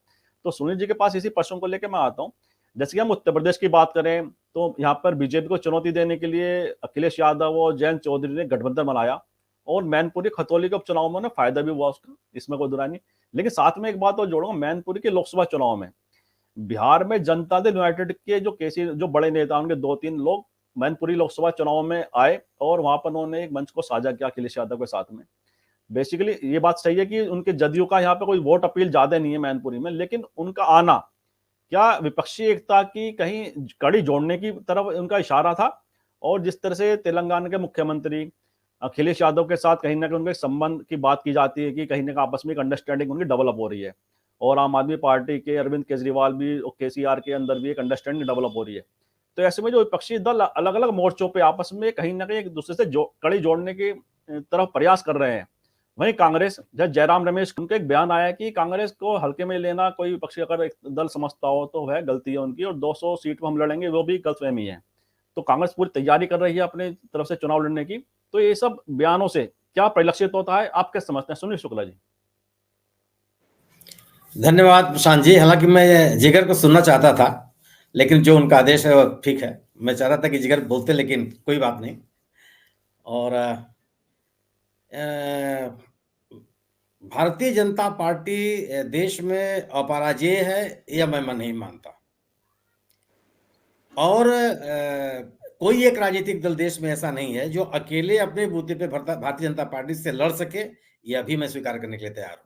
तो सुनील जी के पास इसी प्रश्न को लेकर मैं आता हूँ। जैसे कि हम उत्तर प्रदेश की बात करें तो यहाँ पर बीजेपी को चुनौती देने के लिए अखिलेश यादव और जयंत चौधरी ने गठबंधन बनाया, और मैनपुरी खतौली के उपचुनाव में फायदा भी हुआ उसका, इसमें कोई दुराई नहीं। लेकिन साथ में एक बात और जोड़ूंगा, मैनपुरी के लोकसभा चुनाव में बिहार में जनता दल यूनाइटेड के जो बड़े नेता, उनके 2-3 लोग मैनपुरी लोकसभा चुनाव में आए और वहां पर उन्होंने एक मंच को साझा किया अखिलेश यादव के साथ में। बेसिकली ये बात सही है कि उनके जदयू का यहाँ पे कोई वोट अपील ज्यादा नहीं है मैनपुरी में, लेकिन उनका आना क्या विपक्षी एकता की कहीं कड़ी जोड़ने की तरफ उनका इशारा था? और जिस तरह से तेलंगाना के मुख्यमंत्री अखिलेश यादव के साथ कहीं ना कहीं उनके संबंध की बात की जाती है कि कहीं ना कहीं आपस में एक अंडरस्टैंडिंग उनकी डेवलप हो रही है, और आम आदमी पार्टी के अरविंद केजरीवाल भी और केसीआर के अंदर भी एक अंडरस्टैंडिंग डेवलप हो रही है। तो ऐसे में जो विपक्षी दल अलग अलग मोर्चों पे आपस में कहीं ना कहीं एक दूसरे से कड़ी जोड़ने की तरफ प्रयास कर रहे हैं। वहीं कांग्रेस, जब जयराम रमेश उनका एक बयान आया कि कांग्रेस को हल्के में लेना कोई विपक्षी अगर एक दल समझता हो तो वह गलती है उनकी, और 200 सीट पर हम लड़ेंगे वो भी गलतफहमी है। तो कांग्रेस पूरी तैयारी कर रही है अपनी तरफ से चुनाव लड़ने की। तो ये सब बयानों से क्या परिलक्षित होता है, आप क्या समझते हैं सुनील शुक्ला जी? धन्यवाद प्रशांत जी। हालांकि मैं जिगर को सुनना चाहता था, लेकिन जो उनका आदेश है वो ठीक है। मैं चाहता था कि जिगर बोलते, लेकिन कोई बात नहीं। और भारतीय जनता पार्टी देश में अपराजेय है, यह मैं नहीं मानता। और कोई एक राजनीतिक दल देश में ऐसा नहीं है जो अकेले अपने बूते पे भारतीय जनता पार्टी से लड़ सके, यह भी मैं स्वीकार करने के लिए तैयार हूं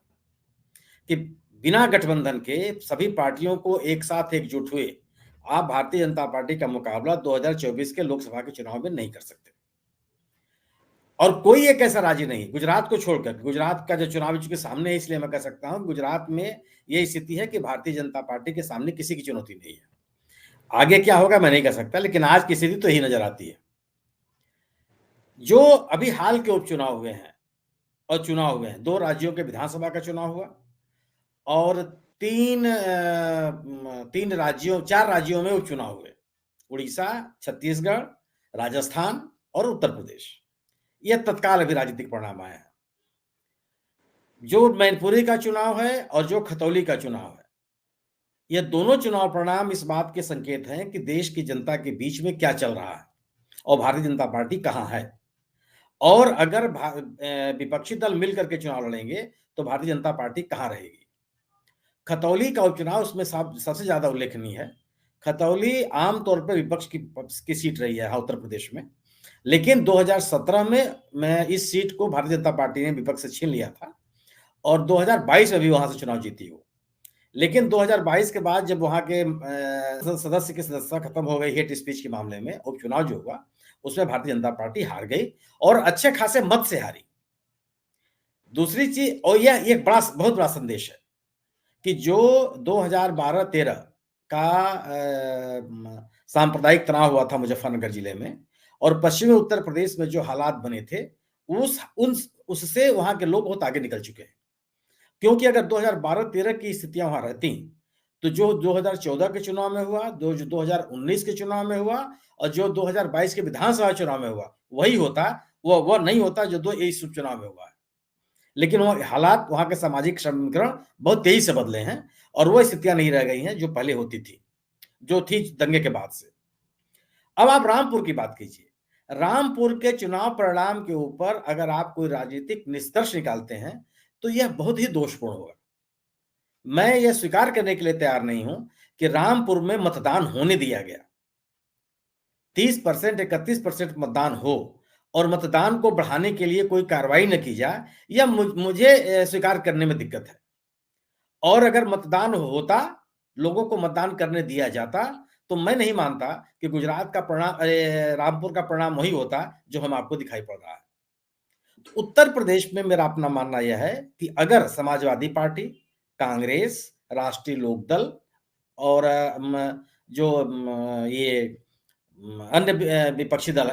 कि बिना गठबंधन के सभी पार्टियों को एक साथ एकजुट हुए आप भारतीय जनता पार्टी का मुकाबला 2024 के लोकसभा के चुनाव में नहीं कर सकते। और कोई एक ऐसा राज्य नहीं, गुजरात को छोड़कर, गुजरात का जो चुनाव चूंकि सामने है इसलिए मैं कह सकता हूं, गुजरात में यही स्थिति है कि भारतीय जनता पार्टी के सामने किसी की चुनौती नहीं है। आगे क्या होगा मैं नहीं कह सकता, लेकिन आज की स्थिति तो यही नजर आती है। जो अभी हाल के उपचुनाव हुए हैं और चुनाव हुए हैं, 2 राज्यों के विधानसभा का चुनाव हुआ और 4 राज्यों में उपचुनाव हुए, उड़ीसा, छत्तीसगढ़, राजस्थान और उत्तर प्रदेश। यह तत्काल अभी राजनीतिक परिणाम आए हैं। जो मैनपुरी का चुनाव है और जो खतौली का चुनाव है, ये दोनों चुनाव परिणाम इस बात के संकेत हैं कि देश की जनता के बीच में क्या चल रहा है और भारतीय जनता पार्टी कहां है। और अगर विपक्षी दल मिलकर के चुनाव लड़ेंगे तो भारतीय जनता पार्टी कहां रहेगी। खतौली का उपचुनाव उसमें सबसे ज्यादा उल्लेखनीय है। खतौली आमतौर पर विपक्ष की सीट रही है उत्तर प्रदेश में, लेकिन 2017 में मैं इस सीट को भारतीय जनता पार्टी ने विपक्ष से छीन लिया था और 2022 में भी वहां से चुनाव जीती हो। लेकिन 2022 के बाद जब वहां के सदस्य की सदस्यता खत्म हो गई हेट स्पीच के मामले में, उपचुनाव जो हुआ उसमें भारतीय जनता पार्टी हार गई और अच्छे खासे मत से हारी। दूसरी चीज, और यह एक बहुत बड़ा संदेश है कि जो 2012-13 का सांप्रदायिक तनाव हुआ था मुजफ्फरनगर जिले में और पश्चिमी उत्तर प्रदेश में जो हालात बने थे, उससे वहां के लोग बहुत आगे निकल चुके हैं। क्योंकि अगर 2012-13 की स्थितियां वहां रहती तो जो 2014 के चुनाव में हुआ, जो 2019 के चुनाव में हुआ और जो 2022 के विधानसभा चुनाव में हुआ वही होता, वो नहीं होता जो इस उपचुनाव में हुआ है। लेकिन वो हालात, वहां के सामाजिक समीकरण बहुत तेजी से बदले हैं और वो स्थितियां नहीं रह गई हैं जो पहले होती थी, जो थी दंगे के बाद से। अब आप रामपुर की बात कीजिए। रामपुर के चुनाव परिणाम के ऊपर अगर आप कोई राजनीतिक निष्कर्ष निकालते हैं तो यह बहुत ही दोषपूर्ण होगा। मैं यह स्वीकार करने के लिए तैयार नहीं हूं कि रामपुर में मतदान होने दिया गया। 30%, 31% मतदान हो और मतदान को बढ़ाने के लिए कोई कार्रवाई न की जाए, यह मुझे स्वीकार करने में दिक्कत है। और अगर मतदान होता, लोगों को मतदान करने दिया जाता, तो मैं नहीं मानता कि गुजरात का परिणाम, रामपुर का परिणाम वही होता जो हम आपको दिखाई पड़ रहा है। तो उत्तर प्रदेश में मेरा अपना मानना यह है कि अगर समाजवादी पार्टी, कांग्रेस, राष्ट्रीय लोकदल और जो ये अन्य विपक्षी दल,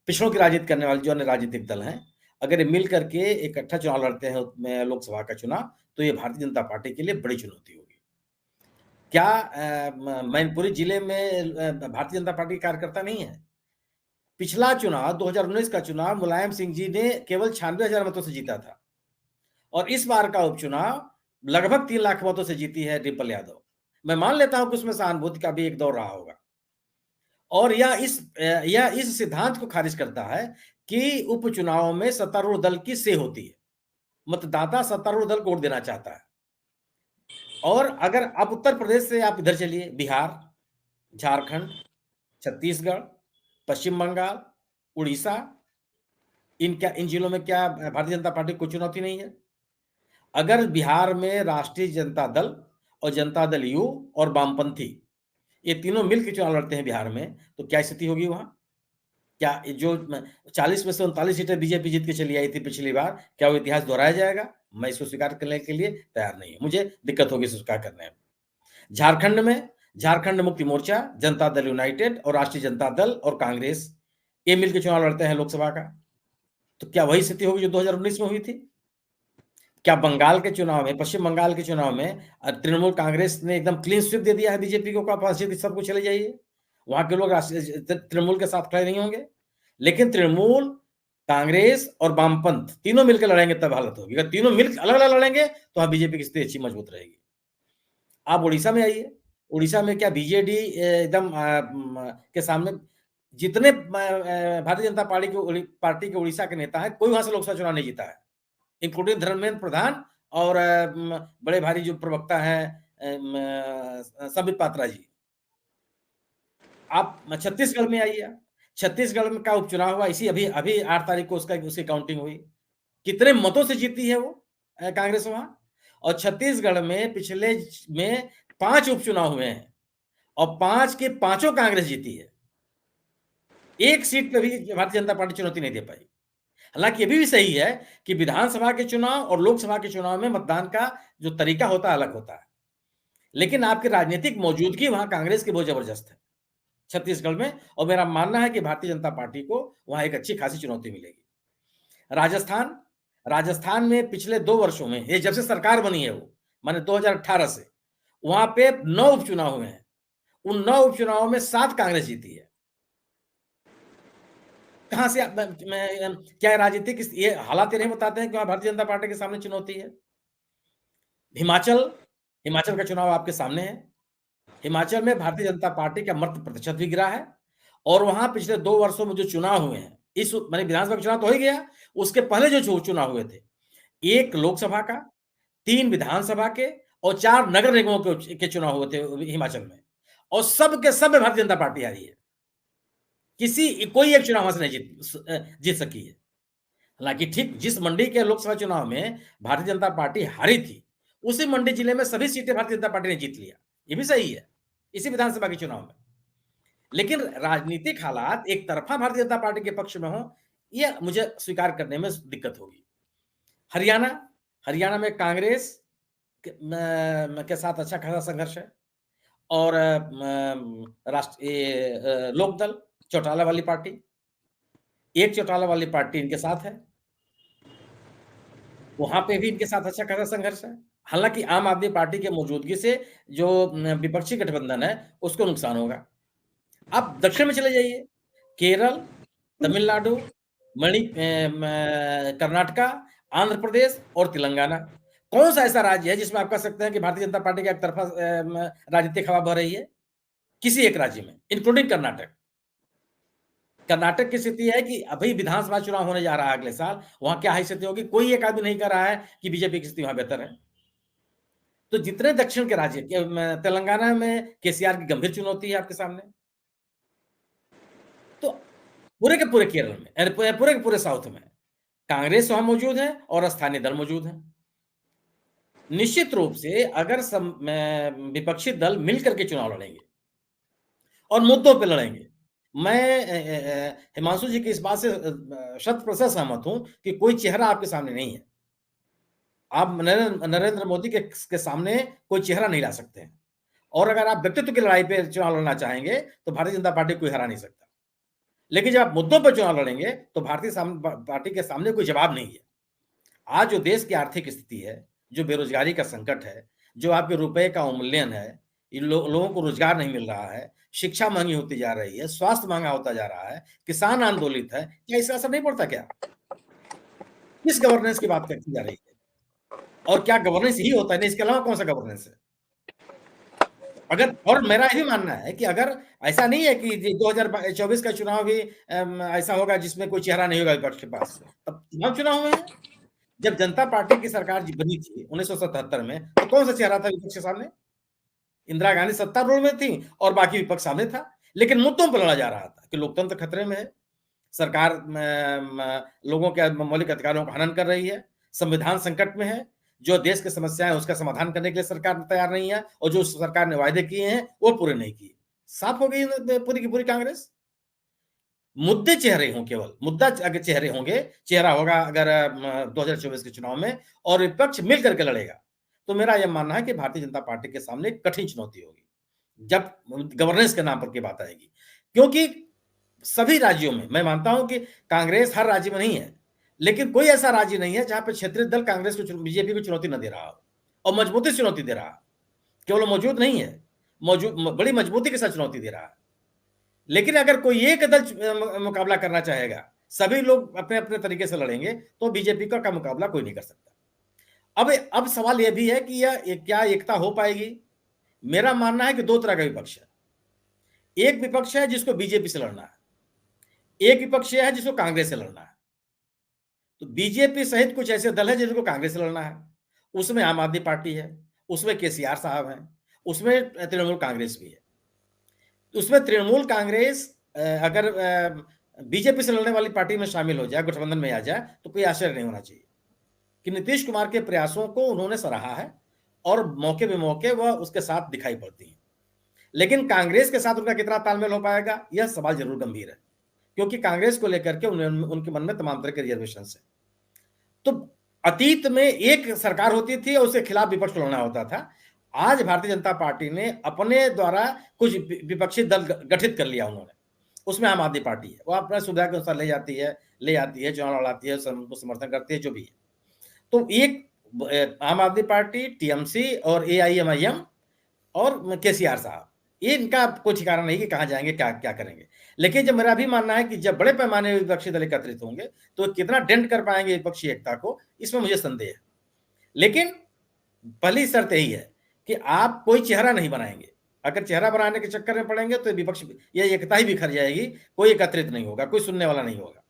पिछड़ों की राजनीति करने वाले जो अन्य राजनीतिक दल हैं, अगर ये मिल करके इकट्ठा चुनाव लड़ते हैं लोकसभा का चुनाव, तो ये भारतीय जनता पार्टी के लिए बड़ी चुनौती होगी। क्या मैनपुरी जिले में भारतीय जनता पार्टी कार्यकर्ता नहीं है? पिछला चुनाव 2019 का चुनाव मुलायम सिंह जी ने केवल 96,000 मतों से जीता था और इस बार का उपचुनाव लगभग 3 लाख मतों से जीती है डिम्पल यादव। मैं मान लेता हूं कि उसमें सहानुभूति का भी एक दौर रहा होगा और यह इस सिद्धांत को खारिज करता है कि उपचुनाव में सत्तारूढ़ दल की से होती है, मतदाता सत्तारूढ़ दल को वोट देना चाहता है। और अगर आप उत्तर प्रदेश से आप इधर चलिए, बिहार, झारखंड, छत्तीसगढ़, पश्चिम बंगाल, उड़ीसा, इन जिलों में क्या भारतीय जनता पार्टी को चुनौती नहीं है? अगर बिहार में राष्ट्रीय जनता दल और जनता दल यू और वामपंथी ये तीनों मिलकर चुनाव लड़ते हैं बिहार में, तो क्या स्थिति होगी वहां? क्या जो 40 में से 39 सीटें बीजेपी जीत के चली आई थी पिछली बार, क्या वो इतिहास दोहराया जाएगा? मैं इसको स्वीकार करने के लिए तैयार नहीं हूं, मुझे दिक्कत होगी स्वीकार करने में। झारखंड में झारखंड मुक्ति मोर्चा, जनता दल यूनाइटेड और राष्ट्रीय जनता दल और कांग्रेस ये मिलकर चुनाव लड़ते हैं लोकसभा का, तो क्या वही स्थिति होगी जो 2019 में हुई थी? क्या बंगाल के चुनाव में, पश्चिम बंगाल के चुनाव में तृणमूल कांग्रेस ने एकदम क्लीन स्वीप दे दिया है बीजेपी को, पास सबको चले जाइए, वहां के लोग तृणमूल के साथ खड़े नहीं होंगे? लेकिन तृणमूल, कांग्रेस और वामपंथ तीनों मिलकर लड़ेंगे तब हालत होगी। अगर तीनों मिलकर अलग अलग लड़ेंगे तो हाँ बीजेपी की स्थिति अच्छी मजबूत रहेगी। आप उड़ीसा में आइए, उड़ीसा में क्या बीजेडी एकदम के सामने जितने भारतीय जनता पार्टी के उड़ीसा के नेता हैं, कोई वहां से लोकसभा चुनाव नहीं जीता है। इंक्लूडिंग धर्मेंद्र प्रधान और बड़े भारी जो प्रवक्ता है संबित पात्रा जी। आप छत्तीसगढ़ में आइए, छत्तीसगढ़ में का उपचुनाव हुआ इसी अभी अभी 8 तारीख को उसकी काउंटिंग हुई। कितने मतों से जीती है वो कांग्रेस वहां? और छत्तीसगढ़ में पिछले में 5 उपचुनाव हुए हैं और 5 के 5 कांग्रेस जीती है। एक सीट पे भी भारतीय जनता पार्टी चुनौती नहीं दे पाई। हालांकि ये भी सही है कि विधानसभा के चुनाव और लोकसभा के चुनाव में मतदान का जो तरीका होता है अलग होता है, लेकिन आपकी राजनीतिक मौजूदगी वहां कांग्रेस की बहुत जबरदस्त है छत्तीसगढ़ में, और मेरा मानना है कि भारतीय जनता पार्टी को वहां एक अच्छी खासी चुनौती मिलेगी। राजस्थान में पिछले 2 वर्षों में, ये जब से सरकार बनी है वो माने 2018 से, वहां पे 9 उपचुनाव हुए हैं। उन 9 उपचुनावों में 7 कांग्रेस जीती है। कहां से क्या राजनीतिक ये हालात नहीं बताते हैं कि वहां भारतीय जनता पार्टी के सामने चुनौती है? हिमाचल का चुनाव आपके सामने है। हिमाचल में भारतीय जनता पार्टी का मत प्रतिशत भी गिरा है, और वहां पिछले 2 वर्षों में जो चुनाव हुए हैं, इस माने विधानसभा चुनाव तो हो ही गया, उसके पहले जो चुनाव हुए थे, 1 लोकसभा का, 3 विधानसभा के और 4 नगर निगमों के चुनाव हुए थे हिमाचल में, और सब के सब में भारतीय जनता पार्टी आ रही है। कोई एक चुनाव से नहीं जीत सकी है। हालांकि ठीक जिस मंडी के लोकसभा चुनाव में भारतीय जनता पार्टी हारी थी, उसी मंडी जिले में सभी सीटें भारतीय जनता पार्टी ने जीत लिया। ये भी सही है इसी विधानसभा के चुनाव में। लेकिन राजनीतिक हालात एक तरफा भारतीय जनता पार्टी के पक्ष में हो, यह मुझे स्वीकार करने में दिक्कत होगी। हरियाणा में कांग्रेस के साथ अच्छा खासा संघर्ष है, और लोकदल चौटाला वाली पार्टी, एक चौटाला वाली पार्टी इनके साथ है, वहां पे भी इनके साथ अच्छा खासा संघर्ष है। हालांकि आम आदमी पार्टी के मौजूदगी से जो विपक्षी गठबंधन है उसको नुकसान होगा। आप दक्षिण में चले जाइए, केरल, तमिलनाडु, कर्नाटका, आंध्र प्रदेश और तेलंगाना। कौन सा ऐसा राज्य है जिसमें आप कह सकते हैं कि भारतीय जनता पार्टी का एक तरफा राजनीतिक हवा बह रही है? किसी एक राज्य में, इंक्लूडिंग कर्नाटक की स्थिति है कि अभी विधानसभा चुनाव होने जा रहा है अगले साल, वहां क्या स्थिति होगी? कोई एक आदमी नहीं कह रहा है कि बीजेपी की स्थिति वहां बेहतर है। तो जितने दक्षिण के राज्य, तेलंगाना में केसीआर की गंभीर चुनौती है आपके सामने, तो पूरे के पूरे केरल में, पूरे के पूरे साउथ में कांग्रेस वहां मौजूद है और स्थानीय दल मौजूद है। निश्चित रूप से अगर विपक्षी दल मिलकर के चुनाव लड़ेंगे और मुद्दों पर लड़ेंगे, मैं हिमांशु जी की इस बात से 100% सहमत हूं कि कोई चेहरा आपके सामने नहीं है। आप नरेंद्र मोदी के सामने कोई चेहरा नहीं ला सकते हैं, और अगर आप व्यक्तित्व की लड़ाई पे चुनाव लड़ना चाहेंगे तो भारतीय जनता पार्टी कोई हरा नहीं सकता। लेकिन जब आप मुद्दों पर चुनाव लड़ेंगे तो भारतीय पार्टी के सामने कोई जवाब नहीं है। आज जो देश की आर्थिक स्थिति है, जो बेरोजगारी का संकट है, जो आपके रुपए का अवमूल्यन है, लोगों को रोजगार नहीं मिल रहा है, शिक्षा महंगी होती जा रही है, स्वास्थ्य महंगा होता जा रहा है, किसान आंदोलित है, क्या इसका असर नहीं पड़ता? क्या किस गवर्नेंस की बात की जा रही है? और क्या गवर्नेंस ही होता है? नहीं, इसके अलावा कौन सा गवर्नेंस है? अगर, और मेरा यही मानना है कि अगर ऐसा नहीं है कि 2024 का चुनाव भी ऐसा होगा जिसमें कोई चेहरा नहीं होगा विपक्ष के पास, तब चुनाव हुए हैं। जब जनता पार्टी की सरकार बनी थी 1977 में, तो कौन सा चेहरा था विपक्ष के सामने? इंदिरा गांधी सत्तारूढ़ में थी और बाकी विपक्ष सामने था, लेकिन मुद्दों पर लड़ा जा रहा था कि लोकतंत्र खतरे में है, सरकार लोगों के मौलिक अधिकारों का हनन कर रही है, संविधान संकट में है, जो देश की समस्याएं है उसका समाधान करने के लिए सरकार तैयार नहीं है, और जो सरकार ने वायदे किए हैं वो पूरे नहीं किए। साफ हो गई पूरी की पूरी कांग्रेस। मुद्दे चेहरे हों, केवल मुद्दा अगर चेहरे होंगे, चेहरा होगा अगर 2024 के चुनाव में और विपक्ष मिलकर के लड़ेगा, तो मेरा यह मानना है कि भारतीय जनता पार्टी के सामने कठिन चुनौती होगी जब गवर्नेंस के नाम पर की बात आएगी। क्योंकि सभी राज्यों में मैं मानता हूं कि कांग्रेस हर राज्य में नहीं है, लेकिन कोई ऐसा राज्य नहीं है जहां पर क्षेत्रीय दल कांग्रेस को, बीजेपी को चुनौती न दे रहा हो, और मजबूती से चुनौती दे रहा है। केवल मौजूद नहीं है, बड़ी मजबूती के साथ चुनौती दे रहा है। लेकिन अगर कोई एक दल मुकाबला करना चाहेगा, सभी लोग अपने अपने तरीके से लड़ेंगे, तो बीजेपी का मुकाबला कोई नहीं कर सकता। अब सवाल यह भी है कि यह क्या एकता हो पाएगी? मेरा मानना है कि 2 तरह का विपक्ष है। एक विपक्ष है जिसको बीजेपी से लड़ना है, एक विपक्ष है जिसको कांग्रेस से लड़ना है। तो बीजेपी सहित कुछ ऐसे दल है जिनको कांग्रेस से लड़ना है, उसमें आम आदमी पार्टी है, उसमें केसीआर साहब हैं, उसमें तृणमूल कांग्रेस भी है। उसमें तृणमूल कांग्रेस अगर बीजेपी से लड़ने वाली पार्टी में शामिल हो जाए, गठबंधन में आ जाए, तो कोई आश्चर्य नहीं होना चाहिए कि नीतीश कुमार के प्रयासों को उन्होंने सराहा है और मौके पे मौके वह उसके साथ दिखाई पड़ती है। लेकिन कांग्रेस के साथ उनका कितना तालमेल हो पाएगा, यह सवाल जरूर गंभीर है, क्योंकि कांग्रेस को लेकर के उनके मन में तमाम तरह के रिजर्वेशन है। तो अतीत में एक सरकार होती थी और उसके खिलाफ विपक्ष को लड़ना होता था। आज भारतीय जनता पार्टी ने अपने द्वारा कुछ विपक्षी दल गठित कर लिया उन्होंने, उसमें आम आदमी पार्टी है, वो अपने सुविधा के अनुसार ले आती है, चुनाव लड़ाती है, समर्थन करती है, जो भी है। तो एक आम आदमी पार्टी, टीएमसी और एआईएमआईएम और केसीआर साहब, ये इनका कोई ठिकाना नहीं कि कहाँ जाएंगे, क्या क्या करेंगे। लेकिन जब मेरा भी मानना है कि जब बड़े पैमाने में विपक्षी दल एकत्रित होंगे तो कितना डेंट कर पाएंगे विपक्षी एकता को, इसमें मुझे संदेह है। लेकिन पहली शर्त यही है कि आप कोई चेहरा नहीं बनाएंगे। अगर चेहरा बनाने के चक्कर में पड़ेंगे तो विपक्ष, यह एकता ही बिखर जाएगी, कोई एकत्रित नहीं होगा, कोई सुनने वाला नहीं होगा।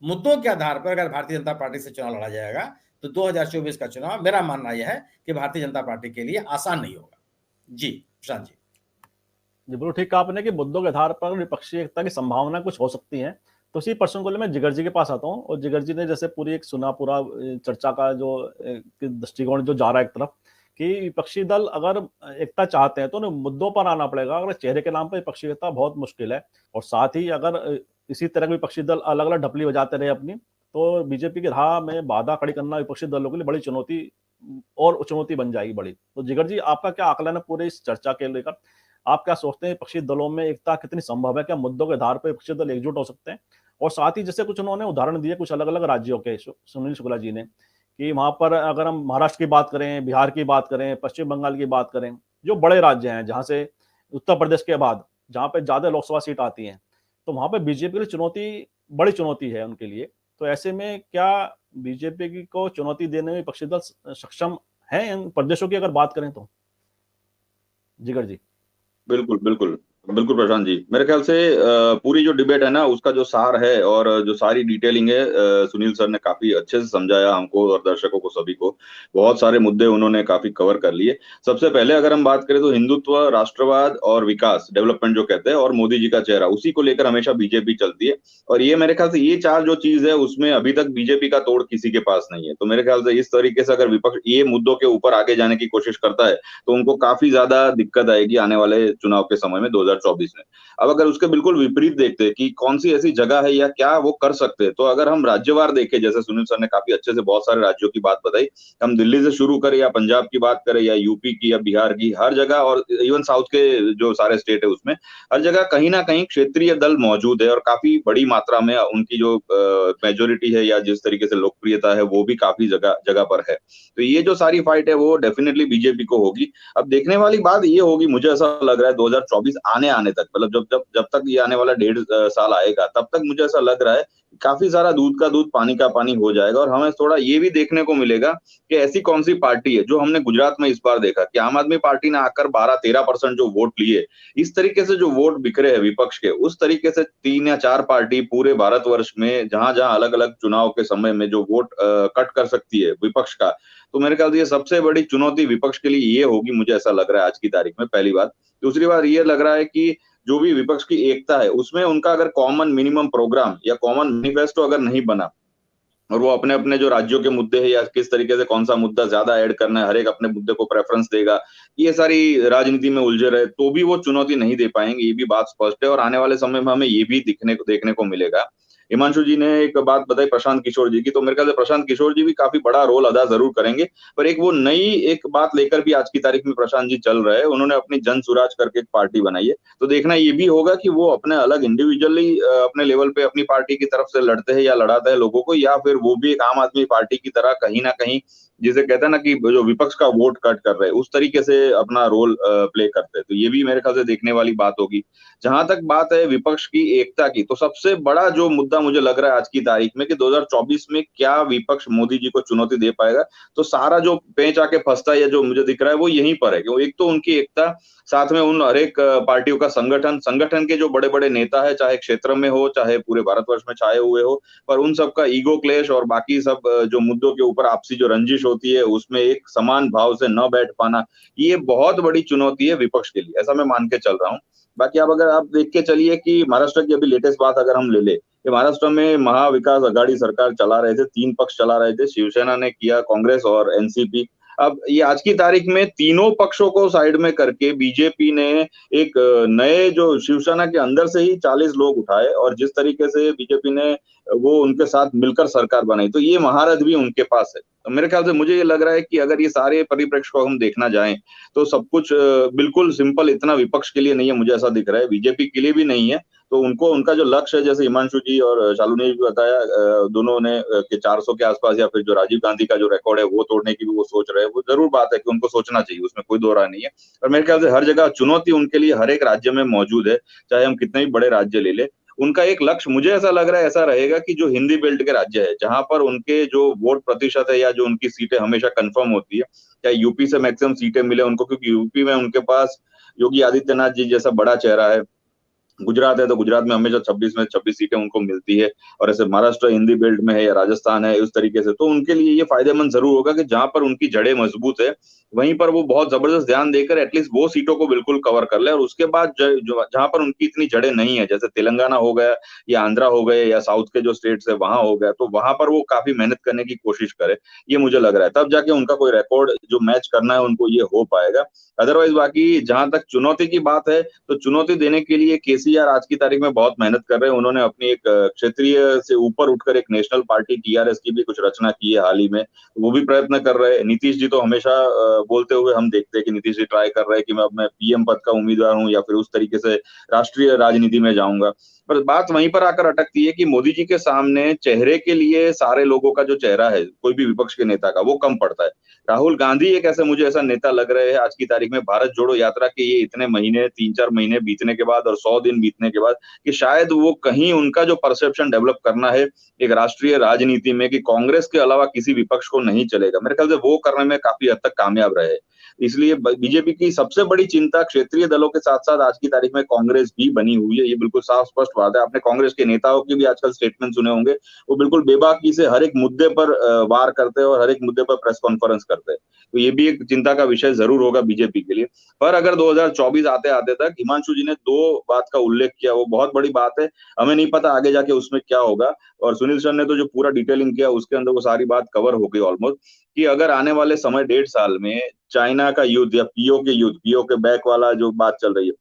मुद्दों के आधार पर अगर भारतीय जनता पार्टी से चुनाव लड़ा जाएगा तो 2024 का चुनाव, मेरा मानना यह है कि भारतीय जनता पार्टी के लिए आसान नहीं होगा। जी प्रशांत जी। बिल्कुल ठीक कहा आपने कि मुद्दों के आधार पर विपक्षी एकता की संभावना कुछ हो सकती है। तो इसी प्रश्न को मैं जिगर जी के पास आता हूँ, और जिगर जी ने जैसे पूरी एक सुना पूरा चर्चा का जो दृष्टिकोण जो जा रहा है एक तरफ कि विपक्षी दल अगर एकता चाहते हैं तो उन्हें मुद्दों पर आना पड़ेगा। अगर चेहरे के नाम पर विपक्षी एकता बहुत मुश्किल है, और साथ ही अगर इसी तरह के विपक्षी दल अलग अलग ढपली बजाते रहे अपनी, तो बीजेपी की राह में बाधा खड़ी करना विपक्षी दलों के लिए बड़ी चुनौती बन जाएगी बड़ी। तो जिगर जी, आपका क्या आकलन है पूरे इस चर्चा के लेकर? आप क्या सोचते हैं विपक्षी दलों में एकता कितनी संभव है? क्या मुद्दों के आधार पर विपक्षी दल एकजुट हो सकते हैं? और साथ ही जैसे कुछ उन्होंने उदाहरण दिए कुछ अलग अलग राज्यों के, सुनील शुक्ला जी ने, कि वहां पर अगर हम महाराष्ट्र की बात करें, बिहार की बात करें, पश्चिम बंगाल की बात करें, जो बड़े राज्य हैं, जहां से उत्तर प्रदेश के बाद जहां पे ज्यादा लोकसभा सीट आती हैं, तो वहां पे बीजेपी की चुनौती बड़ी चुनौती है उनके लिए। तो ऐसे में क्या बीजेपी को चुनौती देने में विपक्षी दल सक्षम है इन प्रदेशों की अगर बात करें तो? जिगर जी। बिल्कुल बिल्कुल बिल्कुल प्रशांत जी, मेरे ख्याल से पूरी जो डिबेट है ना, उसका जो सार है और जो सारी डिटेलिंग है, सुनील सर ने काफी अच्छे से समझाया हमको और दर्शकों को, सभी को। बहुत सारे मुद्दे उन्होंने काफी कवर कर लिए। सबसे पहले अगर हम बात करें तो हिंदुत्व, राष्ट्रवाद और विकास, डेवलपमेंट जो कहते हैं, और मोदी जी का चेहरा, उसी को लेकर हमेशा बीजेपी चलती है। और ये मेरे ख्याल से ये चार जो चीज है, उसमें अभी तक बीजेपी का तोड़ किसी के पास नहीं है। तो मेरे ख्याल से इस तरीके से अगर विपक्ष ये मुद्दों के ऊपर आगे जाने की कोशिश करता है तो उनको काफी ज्यादा दिक्कत आएगी आने वाले चुनाव के समय में 2024 में। अब अगर उसके बिल्कुल विपरीत देखते हैं कि कौन सी ऐसी जगह है या क्या वो कर सकते हैं, तो अगर हम राज्यवार देखें, जैसे सुनील सर ने काफी अच्छे से बहुत सारे राज्यों की बात बताई, हम दिल्ली से शुरू करें या पंजाब की बात करें या यूपी की या बिहार की, हर जगह, और इवन साउथ के जो सारे स्टेट है उसमें हर जगह कहीं ना कहीं क्षेत्रीय दल मौजूद है और काफी बड़ी मात्रा में उनकी जो मेजोरिटी है या जिस तरीके से लोकप्रियता है वो भी काफी जगह जगह पर है। तो ये जो सारी फाइट है वो डेफिनेटली बीजेपी को होगी। अब देखने वाली बात ये होगी, मुझे ऐसा लग रहा है 2024 आने तक, मतलब जब तक ये आने वाला 1.5 साल आएगा, तब तक मुझे ऐसा लग रहा है काफी सारा दूध का दूध पानी का पानी हो जाएगा। और हमें थोड़ा ये भी देखने को मिलेगा कि ऐसी कौन सी पार्टी है, जो हमने गुजरात में इस बार देखा कि आम आदमी पार्टी ने आकर 12-13% जो वोट लिए, इस तरीके से जो वोट बिखरे हैं विपक्ष के, उस तरीके से 3 या 4 पार्टी पूरे भारतवर्ष में जहां जहां अलग अलग चुनाव के समय में जो वोट कट कर सकती है विपक्ष का, तो मेरे ख्याल से ये सबसे बड़ी चुनौती विपक्ष के लिए ये होगी, मुझे ऐसा लग रहा है आज की तारीख में, पहली बात। दूसरी बात ये लग रहा है कि जो भी विपक्ष की एकता है उसमें उनका अगर कॉमन मिनिमम प्रोग्राम या कॉमन मैनिफेस्टो अगर नहीं बना, और वो अपने अपने जो राज्यों के मुद्दे हैं या किस तरीके से कौन सा मुद्दा ज्यादा ऐड करना है, हर एक अपने मुद्दे को प्रेफरेंस देगा, ये सारी राजनीति में उलझे रहे, तो भी वो चुनौती नहीं दे पाएंगे, ये भी बात स्पष्ट है। और आने वाले समय में हमें ये भी देखने को मिलेगा। हिमांशु जी ने एक बात बताई प्रशांत किशोर जी की, तो मेरे ख्याल से प्रशांत किशोर जी भी काफी बड़ा रोल अदा जरूर करेंगे, पर एक वो नई एक बात लेकर भी आज की तारीख में प्रशांत जी चल रहे हैं। उन्होंने अपनी जन सुराज करके एक पार्टी बनाई है, तो देखना ये भी होगा कि वो अपने अलग इंडिविजुअली अपने लेवल पे अपनी पार्टी की तरफ से लड़ते हैं या लड़ाते हैं लोगों को, या फिर वो भी एक आम आदमी पार्टी की तरह कहीं ना कहीं जिसे कहते हैं ना कि जो विपक्ष का वोट कट कर रहे हैं, उस तरीके से अपना रोल प्ले करते हैं। तो ये भी मेरे ख्याल से देखने वाली बात होगी। जहां तक बात है विपक्ष की एकता की, तो सबसे बड़ा जो मुद्दा मुझे लग रहा है आज की तारीख में कि 2024 में क्या विपक्ष मोदी जी को चुनौती दे पाएगा। तो सारा जो पेंच आके फंसता है या जो मुझे दिख रहा है वो यहीं पर है कि एक तो उनकी एकता, साथ में उन हर एक पार्टियों का संगठन के जो बड़े-बड़े नेता है, चाहे क्षेत्र में हो, चाहे पूरे भारतवर्ष में छाए हुए हो, पर उन सबका ईगो क्लेश और बाकी सब जो मुद्दों के ऊपर आपसी जो रंजिश होती है, उसमें एक समान भाव से न बैठ पाना, ये बहुत बड़ी चुनौती है विपक्ष के लिए, ऐसा मैं मान के चल रहा हूँ। बाकी अब अगर आप देख के चलिए कि महाराष्ट्र की अभी लेटेस्ट बात अगर हम ले लें, कि महाराष्ट्र में महाविकास आघाड़ी सरकार चला रहे थे, 3 पक्ष चला रहे थे, शिवसेना ने किया, कांग्रेस और एनसीपी। अब ये आज की तारीख में तीनों पक्षों को साइड में करके बीजेपी ने एक नए जो शिवसेना के अंदर से ही 40 लोग उठाए और जिस तरीके से बीजेपी ने वो उनके साथ मिलकर सरकार बनाई, तो ये महारथ भी उनके पास है। तो मेरे ख्याल से मुझे ये लग रहा है कि अगर ये सारे परिप्रेक्ष्य को हम देखना जाएं, तो सब कुछ बिल्कुल सिंपल इतना विपक्ष के लिए नहीं है, मुझे ऐसा दिख रहा है, बीजेपी के लिए भी नहीं है। तो उनको उनका जो लक्ष्य है, जैसे हिमांशु जी और शालू ने भी बताया, दोनों ने कि 400 के आसपास या फिर जो राजीव गांधी का जो रिकॉर्ड है वो तोड़ने की भी वो सोच रहे हैं। वो जरूर बात है कि उनको सोचना चाहिए, उसमें कोई दो राय नहीं है। और मेरे ख्याल से हर जगह चुनौती उनके लिए हर एक राज्य में मौजूद है, चाहे हम कितने भी बड़े राज्य ले लें। उनका एक लक्ष्य मुझे ऐसा लग रहा है ऐसा रहेगा कि जो हिंदी बेल्ट के राज्य है, जहां पर उनके जो वोट प्रतिशत है या जो उनकी सीटें हमेशा कंफर्म होती है, चाहे यूपी से मैक्सिमम सीटें मिले उनको, क्योंकि यूपी में उनके पास योगी आदित्यनाथ जी जैसा बड़ा चेहरा है। गुजरात है तो गुजरात में हमेशा 26 में 26 सीटें उनको मिलती है, और ऐसे महाराष्ट्र हिंदी बेल्ट में है या राजस्थान है, उस तरीके से तो उनके लिए ये फायदेमंद जरूर होगा कि जहां पर उनकी जड़ें मजबूत है, वहीं पर वो बहुत जबरदस्त ध्यान देकर एटलीस्ट वो सीटों को बिल्कुल कवर कर ले। और उसके बाद जहां पर उनकी इतनी जड़ें नहीं है, जैसे तेलंगाना हो गया या आंध्रा हो गए या साउथ के जो स्टेट्स है वहां हो गया, तो वहां पर वो काफी मेहनत करने की कोशिश करे, ये मुझे लग रहा है। तब जाके उनका कोई रिकॉर्ड जो मैच करना है उनको ये हो पाएगा। अदरवाइज बाकी जहां तक चुनौती की बात है, तो चुनौती देने के लिए केसीआर आज की तारीख में बहुत मेहनत कर रहे हैं। उन्होंने अपनी एक क्षेत्रीय से ऊपर उठकर एक नेशनल पार्टी टीआरएस की भी कुछ रचना की है हाल ही में, वो भी प्रयत्न कर रहे हैं। नीतीश जी तो हमेशा बोलते हुए हम देखते हैं कि नीतीश जी ट्राई कर रहे हैं कि मैं पीएम पद का उम्मीदवार हूं या फिर उस तरीके से राष्ट्रीय राजनीति में जाऊंगा। पर बात वहीं पर आकर अटकती है कि मोदी जी के सामने चेहरे के लिए सारे लोगों का जो चेहरा है, कोई भी विपक्ष के नेता का, वो कम पड़ता है। राहुल गांधी एक ऐसा नेता लग रहे हैं आज की तारीख में, भारत जोड़ो यात्रा के ये इतने महीने, 3-4 महीने बीतने के बाद और 100 दिन बीतने के बाद, कि शायद वो कहीं उनका जो परसेप्शन डेवलप करना है एक राष्ट्रीय राजनीति में कि कांग्रेस के अलावा किसी विपक्ष को नहीं चलेगा, मेरे ख्याल से वो करने में काफी हद तक कामयाब रहे। इसलिए बीजेपी की सबसे बड़ी चिंता क्षेत्रीय दलों के साथ साथ आज की तारीख में कांग्रेस भी बनी हुई है। ये बिल्कुल साफ स्पष्ट बात है। आपने कांग्रेस के नेताओं की भी आजकल स्टेटमेंट सुने होंगे, वो बिल्कुल बेबाकी से हर एक मुद्दे पर वार करते हैं और हर एक मुद्दे पर प्रेस कॉन्फ्रेंस करते हैं। तो ये भी एक चिंता का विषय जरूर होगा बीजेपी के लिए। पर अगर 2024 आते आते तक, हिमांशु जी ने 2 बात का उल्लेख किया, वो बहुत बड़ी बात है। हमें नहीं पता आगे जाके उसमें क्या होगा, और सुनील सर ने तो जो पूरा डिटेलिंग किया उसके अंदर वो सारी बात कवर हो गई ऑलमोस्ट, कि अगर आने वाले समय 1.5 साल में चाइना का युद्ध या पीओ के बैक वाला जो बात चल रही है,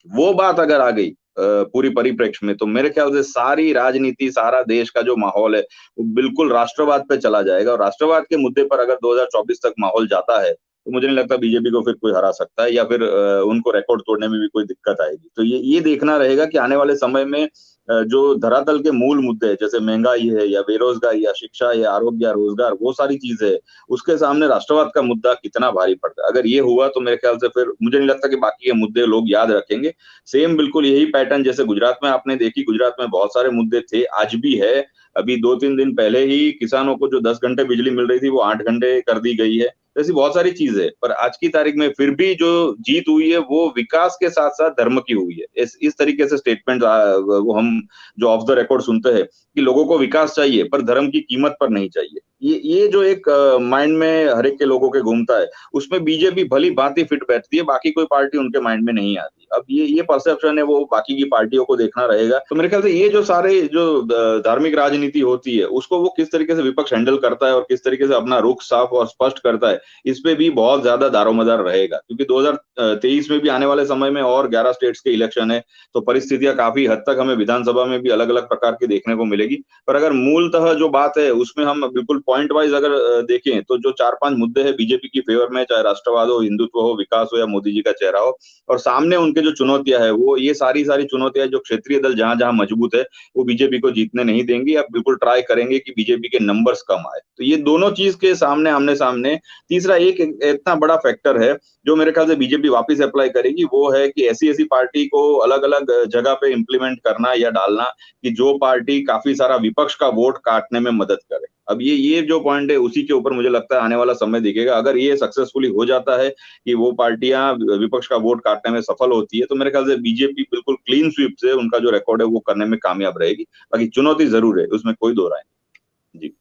वो बात अगर आ गई पूरी परिप्रेक्ष्य में, तो मेरे ख्याल से सारी राजनीति, सारा देश का जो माहौल है वो बिल्कुल राष्ट्रवाद पे चला जाएगा। और राष्ट्रवाद के मुद्दे पर अगर 2024 तक माहौल जाता है, तो मुझे नहीं लगता बीजेपी को फिर कोई हरा सकता है या फिर उनको रिकॉर्ड तोड़ने में भी कोई दिक्कत आएगी। तो ये देखना रहेगा कि आने वाले समय में जो धरातल के मूल मुद्दे हैं, जैसे महंगाई है या बेरोजगारी या शिक्षा या आरोग्य या रोजगार, वो सारी चीजें है, उसके सामने राष्ट्रवाद का मुद्दा कितना भारी पड़ता है। अगर ये हुआ तो मेरे ख्याल से फिर मुझे नहीं लगता कि बाकी के मुद्दे लोग याद रखेंगे। सेम बिल्कुल यही पैटर्न जैसे गुजरात में आपने देखी, गुजरात में बहुत सारे मुद्दे थे, आज भी है। अभी 2-3 दिन पहले ही किसानों को जो 10 घंटे बिजली मिल रही थी वो 8 घंटे कर दी गई है। ऐसी बहुत सारी चीजें, पर आज की तारीख में फिर भी जो जीत हुई है वो विकास के साथ साथ धर्म की हुई है। इस तरीके से स्टेटमेंट वो हम जो ऑफ द रिकॉर्ड सुनते हैं कि लोगों को विकास चाहिए पर धर्म की कीमत पर नहीं चाहिए। ये जो एक माइंड में हर एक के लोगों के घूमता है, उसमें बीजेपी भली भांति फिट बैठती है, बाकी कोई पार्टी उनके माइंड में नहीं आती। अब ये परसेप्शन है वो बाकी की पार्टियों को देखना रहेगा। तो मेरे ख्याल से ये जो सारे जो धार्मिक राजनीति होती है उसको वो किस तरीके से विपक्ष हैंडल करता है और किस तरीके से अपना रुख साफ और स्पष्ट करता है, इस पे भी बहुत ज्यादा दारोमदार रहेगा। क्योंकि 2023 में भी आने वाले समय में और 11 स्टेट्स के इलेक्शन है, तो परिस्थितियां काफी हद तक हमें विधानसभा में भी अलग अलग प्रकार की देखने को मिलेगी। पर अगर मूलतः जो बात है उसमें हम बिल्कुल पॉइंट वाइज अगर देखें तो जो 4-5 मुद्दे हैं बीजेपी की फेवर में, चाहे राष्ट्रवाद हो, हिंदुत्व हो, विकास हो या मोदी जी का चेहरा हो, और सामने उनके जो चुनौतियां है वो ये सारी चुनौतियां जो क्षेत्रीय दल जहां जहां मजबूत है वो बीजेपी को जीतने नहीं देंगी, अब बिल्कुल ट्राई करेंगे कि बीजेपी के नंबर्स कम आए। तो ये दोनों चीज के सामने आमने सामने। तीसरा एक इतना बड़ा फैक्टर है जो मेरे ख्याल से बीजेपी वापस अप्लाई करेगी, वो है कि ऐसी पार्टी को अलग अलग जगह पे इंप्लीमेंट करना या डालना कि जो पार्टी काफी सारा विपक्ष का वोट काटने में मदद करे। अब ये जो पॉइंट है उसी के ऊपर मुझे लगता है आने वाला समय दिखेगा। अगर ये सक्सेसफुली हो जाता है कि वो पार्टियां विपक्ष का वोट काटने में सफल होती है, तो मेरे ख्याल से बीजेपी बिल्कुल क्लीन स्वीप से उनका जो रिकॉर्ड है वो करने में कामयाब रहेगी। बाकी चुनौती जरूर है, उसमें कोई दो राय नहीं। जी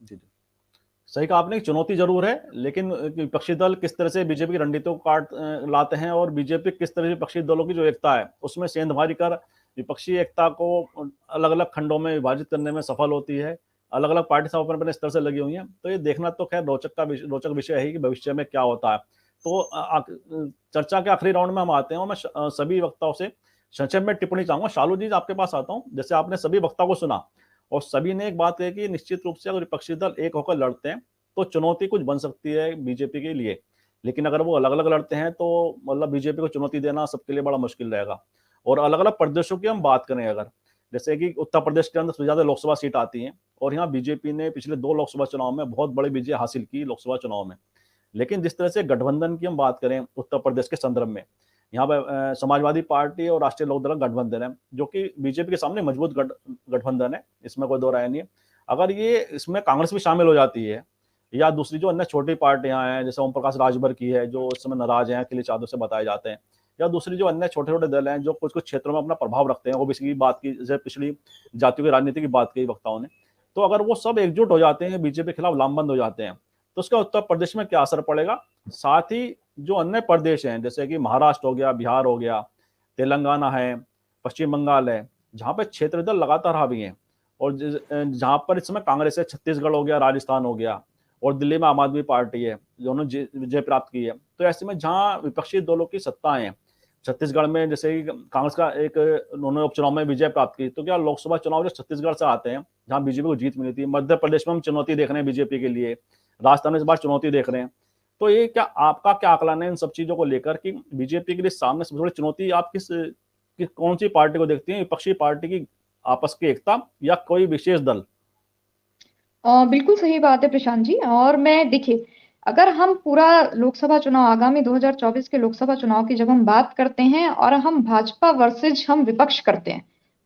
जी सही कहा आपने, चुनौती जरूर है, लेकिन विपक्षी दल किस तरह से बीजेपी की रणनीतियों को काट लाते हैं और बीजेपी किस तरह से विपक्षी दलों की जो एकता है उसमें सेंधमारी कर विपक्षी एकता को अलग अलग खंडों में विभाजित करने में सफल होती है। अलग अलग पार्टी सब अपने अपने स्तर से लगी हुई हैं, तो ये देखना तो खैर रोचक विषय है कि भविष्य में क्या होता है। तो चर्चा के आखिरी राउंड में हम आते हैं और मैं सभी वक्ताओं से संक्षेप में टिप्पणी चाहूंगा। शालू जी आपके पास आता हूँ। जैसे आपने सभी वक्ताओं को सुना और सभी ने एक बात कही कि निश्चित रूप से अगर विपक्षी दल एक होकर लड़ते हैं तो चुनौती कुछ बन सकती है बीजेपी के लिए, लेकिन अगर वो अलग अलग लड़ते हैं तो मतलब बीजेपी को चुनौती देना सबके लिए बड़ा मुश्किल रहेगा। और अलग अलग प्रदेशों की हम बात करें, अगर जैसे कि उत्तर प्रदेश के अंदर सबसे ज्यादा लोकसभा सीट आती हैं और यहाँ बीजेपी ने पिछले 2 लोकसभा चुनाव में बहुत बड़ी विजय हासिल की लोकसभा चुनाव में। लेकिन जिस तरह से गठबंधन की हम बात करें उत्तर प्रदेश के संदर्भ में, यहाँ पर समाजवादी पार्टी और राष्ट्रीय लोकदल गठबंधन है जो कि बीजेपी के सामने मजबूत गठबंधन है, इसमें कोई दो राय नहीं है। अगर ये इसमें कांग्रेस भी शामिल हो जाती है या दूसरी जो अन्य छोटी पार्टियां हैं जैसे ओम प्रकाश राजभर की है जो इस समय नाराज हैं अखिलेश यादव से बताए जाते हैं, या दूसरी जो अन्य छोटे छोटे दल हैं जो कुछ कुछ क्षेत्रों में अपना प्रभाव रखते हैं, ओबीसी की बात की, जैसे पिछड़ी जातियों की राजनीति की बात की वक्ताओं ने, तो अगर वो सब एकजुट हो जाते हैं बीजेपी के खिलाफ लामबंद हो जाते हैं तो उसका उत्तर प्रदेश में क्या असर पड़ेगा। साथ ही जो अन्य प्रदेश हैं जैसे कि महाराष्ट्र हो गया, बिहार हो गया, तेलंगाना है, पश्चिम बंगाल है, जहाँ पे क्षेत्रीय दल लगातार हावी हैं और जहाँ पर इस समय कांग्रेस है, छत्तीसगढ़ हो गया, राजस्थान हो गया और दिल्ली में आम आदमी पार्टी है दोनों विजय प्राप्त की है। तो ऐसे में जहाँ विपक्षी दलों की सत्ताएं हैं, छत्तीसगढ़ में जैसे कांग्रेस का एक उन्होंने उपचुनाव में विजय प्राप्त की, तो क्या लोकसभा चुनाव जो छत्तीसगढ़ से आते हैं जहाँ बीजेपी को जीत मिली थी, मध्य प्रदेश में हम चुनौती देख रहे हैं बीजेपी के लिए, राजस्थान में इस बार चुनौती देख रहे हैं, तो ये क्या आपका क्या आकलन है इन सब चीजों को लेकर कि बीजेपी के लिए सामने सबसे बड़ी चुनौती आप कौन सी पार्टी को देखती हैं, विपक्षी पार्टी की आपस की एकता या कोई विशेष दल? बिल्कुल सही बात है प्रशांत जी। और मैं देखिए, अगर हम पूरा लोकसभा चुनाव आगामी 2024 के लोकसभा चुनाव की जब हम बात करते हैं और हम भाजपा वर्सेज हम विपक्ष करते हैं,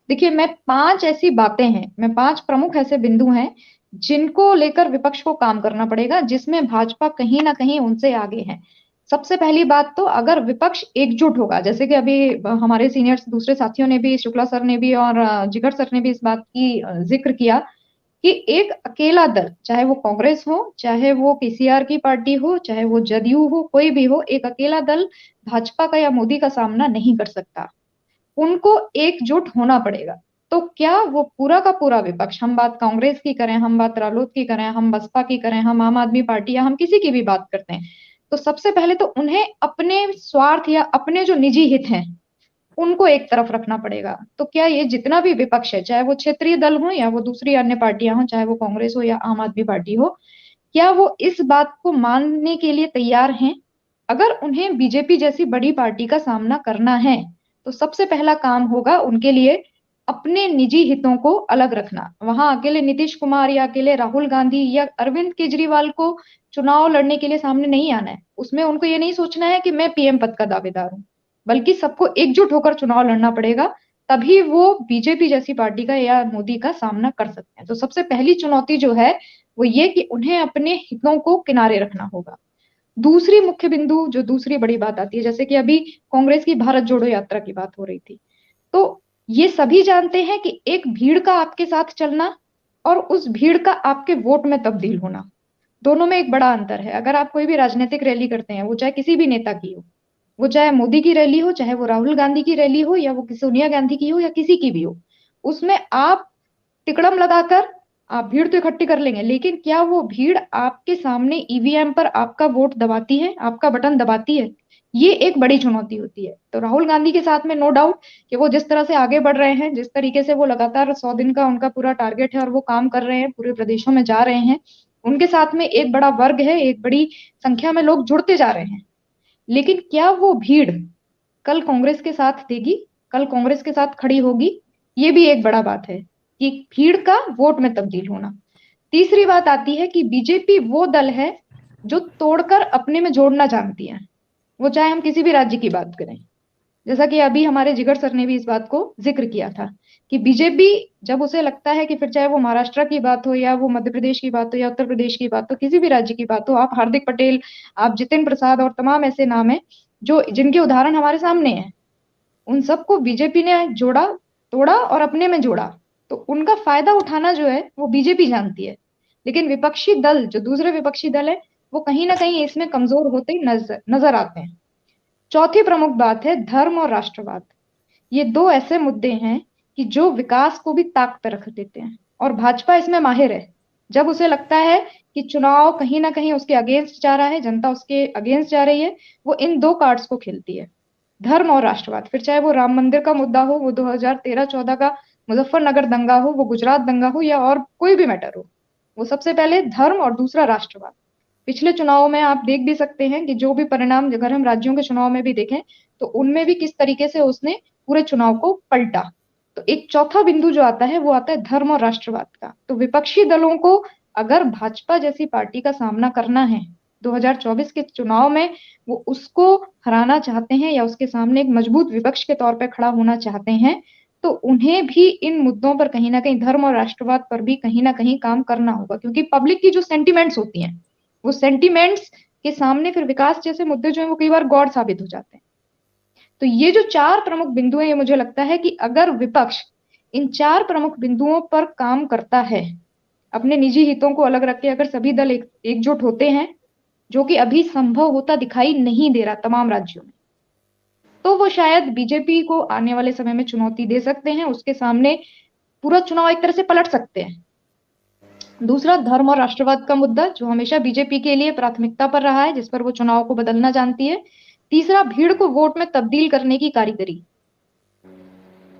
देखिए मैं 5 ऐसी बातें हैं, मैं 5 प्रमुख ऐसे बिंदु हैं जिनको लेकर विपक्ष को काम करना पड़ेगा, जिसमें भाजपा कहीं ना कहीं उनसे आगे है। सबसे पहली बात तो अगर विपक्ष एकजुट होगा, जैसे कि अभी हमारे सीनियर्स दूसरे साथियों ने भी, शुक्ला सर ने भी और जिगर सर ने भी इस बात की जिक्र किया कि एक अकेला दल, चाहे वो कांग्रेस हो, चाहे वो पीसीआर की पार्टी हो, चाहे वो जदयू हो, कोई भी हो, एक अकेला दल भाजपा का या मोदी का सामना नहीं कर सकता। उनको एकजुट होना पड़ेगा। तो क्या वो पूरा का पूरा विपक्ष, हम बात कांग्रेस की करें, हम बात रालोद की करें, हम बसपा की करें, हम आम आदमी पार्टी या हम किसी की भी बात करते हैं, तो सबसे पहले तो उन्हें अपने स्वार्थ या अपने जो निजी हित हैं उनको एक तरफ रखना पड़ेगा। तो क्या ये जितना भी विपक्ष है, चाहे वो क्षेत्रीय दल हो या वो दूसरी अन्य पार्टियां हो, चाहे वो कांग्रेस हो या आम आदमी पार्टी हो, क्या वो इस बात को मानने के लिए तैयार हैं? अगर उन्हें बीजेपी जैसी बड़ी पार्टी का सामना करना है तो सबसे पहला काम होगा उनके लिए अपने निजी हितों को अलग रखना। वहां अकेले नीतीश कुमार या अकेले राहुल गांधी या अरविंद केजरीवाल को चुनाव लड़ने के लिए सामने नहीं आना है। उसमें उनको ये नहीं सोचना है कि मैं पीएम पद का दावेदार हूं, बल्कि सबको एकजुट होकर चुनाव लड़ना पड़ेगा, तभी वो बीजेपी जैसी पार्टी का या मोदी का सामना कर सकते हैं। तो सबसे पहली चुनौती जो है वो ये कि उन्हें अपने हितों को किनारे रखना होगा। दूसरी मुख्य बिंदु, जो दूसरी बड़ी बात आती है, जैसे कि अभी कांग्रेस की भारत जोड़ो यात्रा की बात हो रही थी, तो ये सभी जानते हैं कि एक भीड़ का आपके साथ चलना और उस भीड़ का आपके वोट में तब्दील होना, दोनों में एक बड़ा अंतर है। अगर आप कोई भी राजनीतिक रैली करते हैं, वो चाहे किसी भी नेता की हो, वो चाहे मोदी की रैली हो, चाहे वो राहुल गांधी की रैली हो, या वो सोनिया गांधी की हो, या किसी की भी हो, उसमें आप तिकड़म लगाकर आप भीड़ तो इकट्ठी कर लेंगे, लेकिन क्या वो भीड़ आपके सामने ईवीएम पर आपका वोट दबाती है, आपका बटन दबाती है? ये एक बड़ी चुनौती होती है। तो राहुल गांधी के साथ में नो डाउट कि वो जिस तरह से आगे बढ़ रहे हैं, जिस तरीके से वो लगातार 100 दिन का उनका पूरा टारगेट है और वो काम कर रहे हैं, पूरे प्रदेशों में जा रहे हैं, उनके साथ में एक बड़ा वर्ग है, एक बड़ी संख्या में लोग जुड़ते जा रहे हैं। लेकिन क्या वो भीड़ कल कांग्रेस के साथ देगी, कल कांग्रेस के साथ खड़ी होगी? ये भी एक बड़ा बात है कि भीड़ का वोट में तब्दील होना। तीसरी बात आती है कि बीजेपी वो दल है जो तोड़कर अपने में जोड़ना जानती है, वो चाहे हम किसी भी राज्य की बात करें। जैसा कि अभी हमारे जिगर सर ने भी इस बात को जिक्र किया था कि बीजेपी जब उसे लगता है कि फिर चाहे वो महाराष्ट्र की बात हो या वो मध्य प्रदेश की बात हो या उत्तर प्रदेश की बात हो, किसी भी राज्य की बात हो, आप हार्दिक पटेल, आप जितिन प्रसाद और तमाम ऐसे नाम है जो जिनके उदाहरण हमारे सामने हैं, उन सबको बीजेपी ने जोड़ा, तोड़ा और अपने में जोड़ा। तो उनका फायदा उठाना जो है वो बीजेपी जानती है। लेकिन विपक्षी दल, जो दूसरे विपक्षी दल है, वो कहीं ना कहीं इसमें कमजोर होते ही नजर आते हैं। चौथी प्रमुख बात है धर्म और राष्ट्रवाद। ये दो ऐसे मुद्दे हैं कि जो विकास को भी ताक पर रख देते हैं, और भाजपा इसमें माहिर है। जब उसे लगता है कि चुनाव कहीं ना कहीं उसके अगेंस्ट जा रहा है, जनता उसके अगेंस्ट जा रही है, वो इन दो कार्ड्स को खेलती है, धर्म और राष्ट्रवाद। फिर चाहे वो राम मंदिर का मुद्दा हो, वो 2013-14 का मुजफ्फरनगर दंगा हो, वो गुजरात दंगा हो, या और कोई भी मैटर हो, वो सबसे पहले धर्म और दूसरा राष्ट्रवाद। पिछले चुनाव में आप देख भी सकते हैं कि जो भी परिणाम, अगर हम राज्यों के चुनाव में भी देखें, तो उनमें भी किस तरीके से उसने पूरे चुनाव को पलटा। तो एक चौथा बिंदु जो आता है वो आता है धर्म और राष्ट्रवाद का। तो विपक्षी दलों को अगर भाजपा जैसी पार्टी का सामना करना है 2024 के चुनाव में, वो उसको हराना चाहते हैं या उसके सामने एक मजबूत विपक्ष के तौर पर खड़ा होना चाहते हैं, तो उन्हें भी इन मुद्दों पर कहीं ना कहीं, धर्म और राष्ट्रवाद पर भी कहीं ना कहीं काम करना होगा। क्योंकि पब्लिक की जो सेंटिमेंट्स होती हैं, वो सेंटिमेंट्स के सामने फिर विकास जैसे मुद्दे जो है वो कई बार गॉड साबित हो जाते हैं। तो ये जो चार प्रमुख बिंदु हैं, ये मुझे लगता है कि अगर विपक्ष इन चार प्रमुख बिंदुओं पर काम करता है, अपने निजी हितों को अलग रख के अगर सभी दल एकजुट होते हैं, जो कि अभी संभव होता दिखाई नहीं दे रहा तमाम राज्यों में, तो वो शायद बीजेपी को आने वाले समय में चुनौती दे सकते हैं, उसके सामने पूरा चुनाव एक तरह से पलट सकते हैं। दूसरा, धर्म और राष्ट्रवाद का मुद्दा जो हमेशा बीजेपी के लिए प्राथमिकता पर रहा है, जिस पर वो चुनाव को बदलना जानती है। तीसरा, भीड़ को वोट में तब्दील करने की कारीगरी।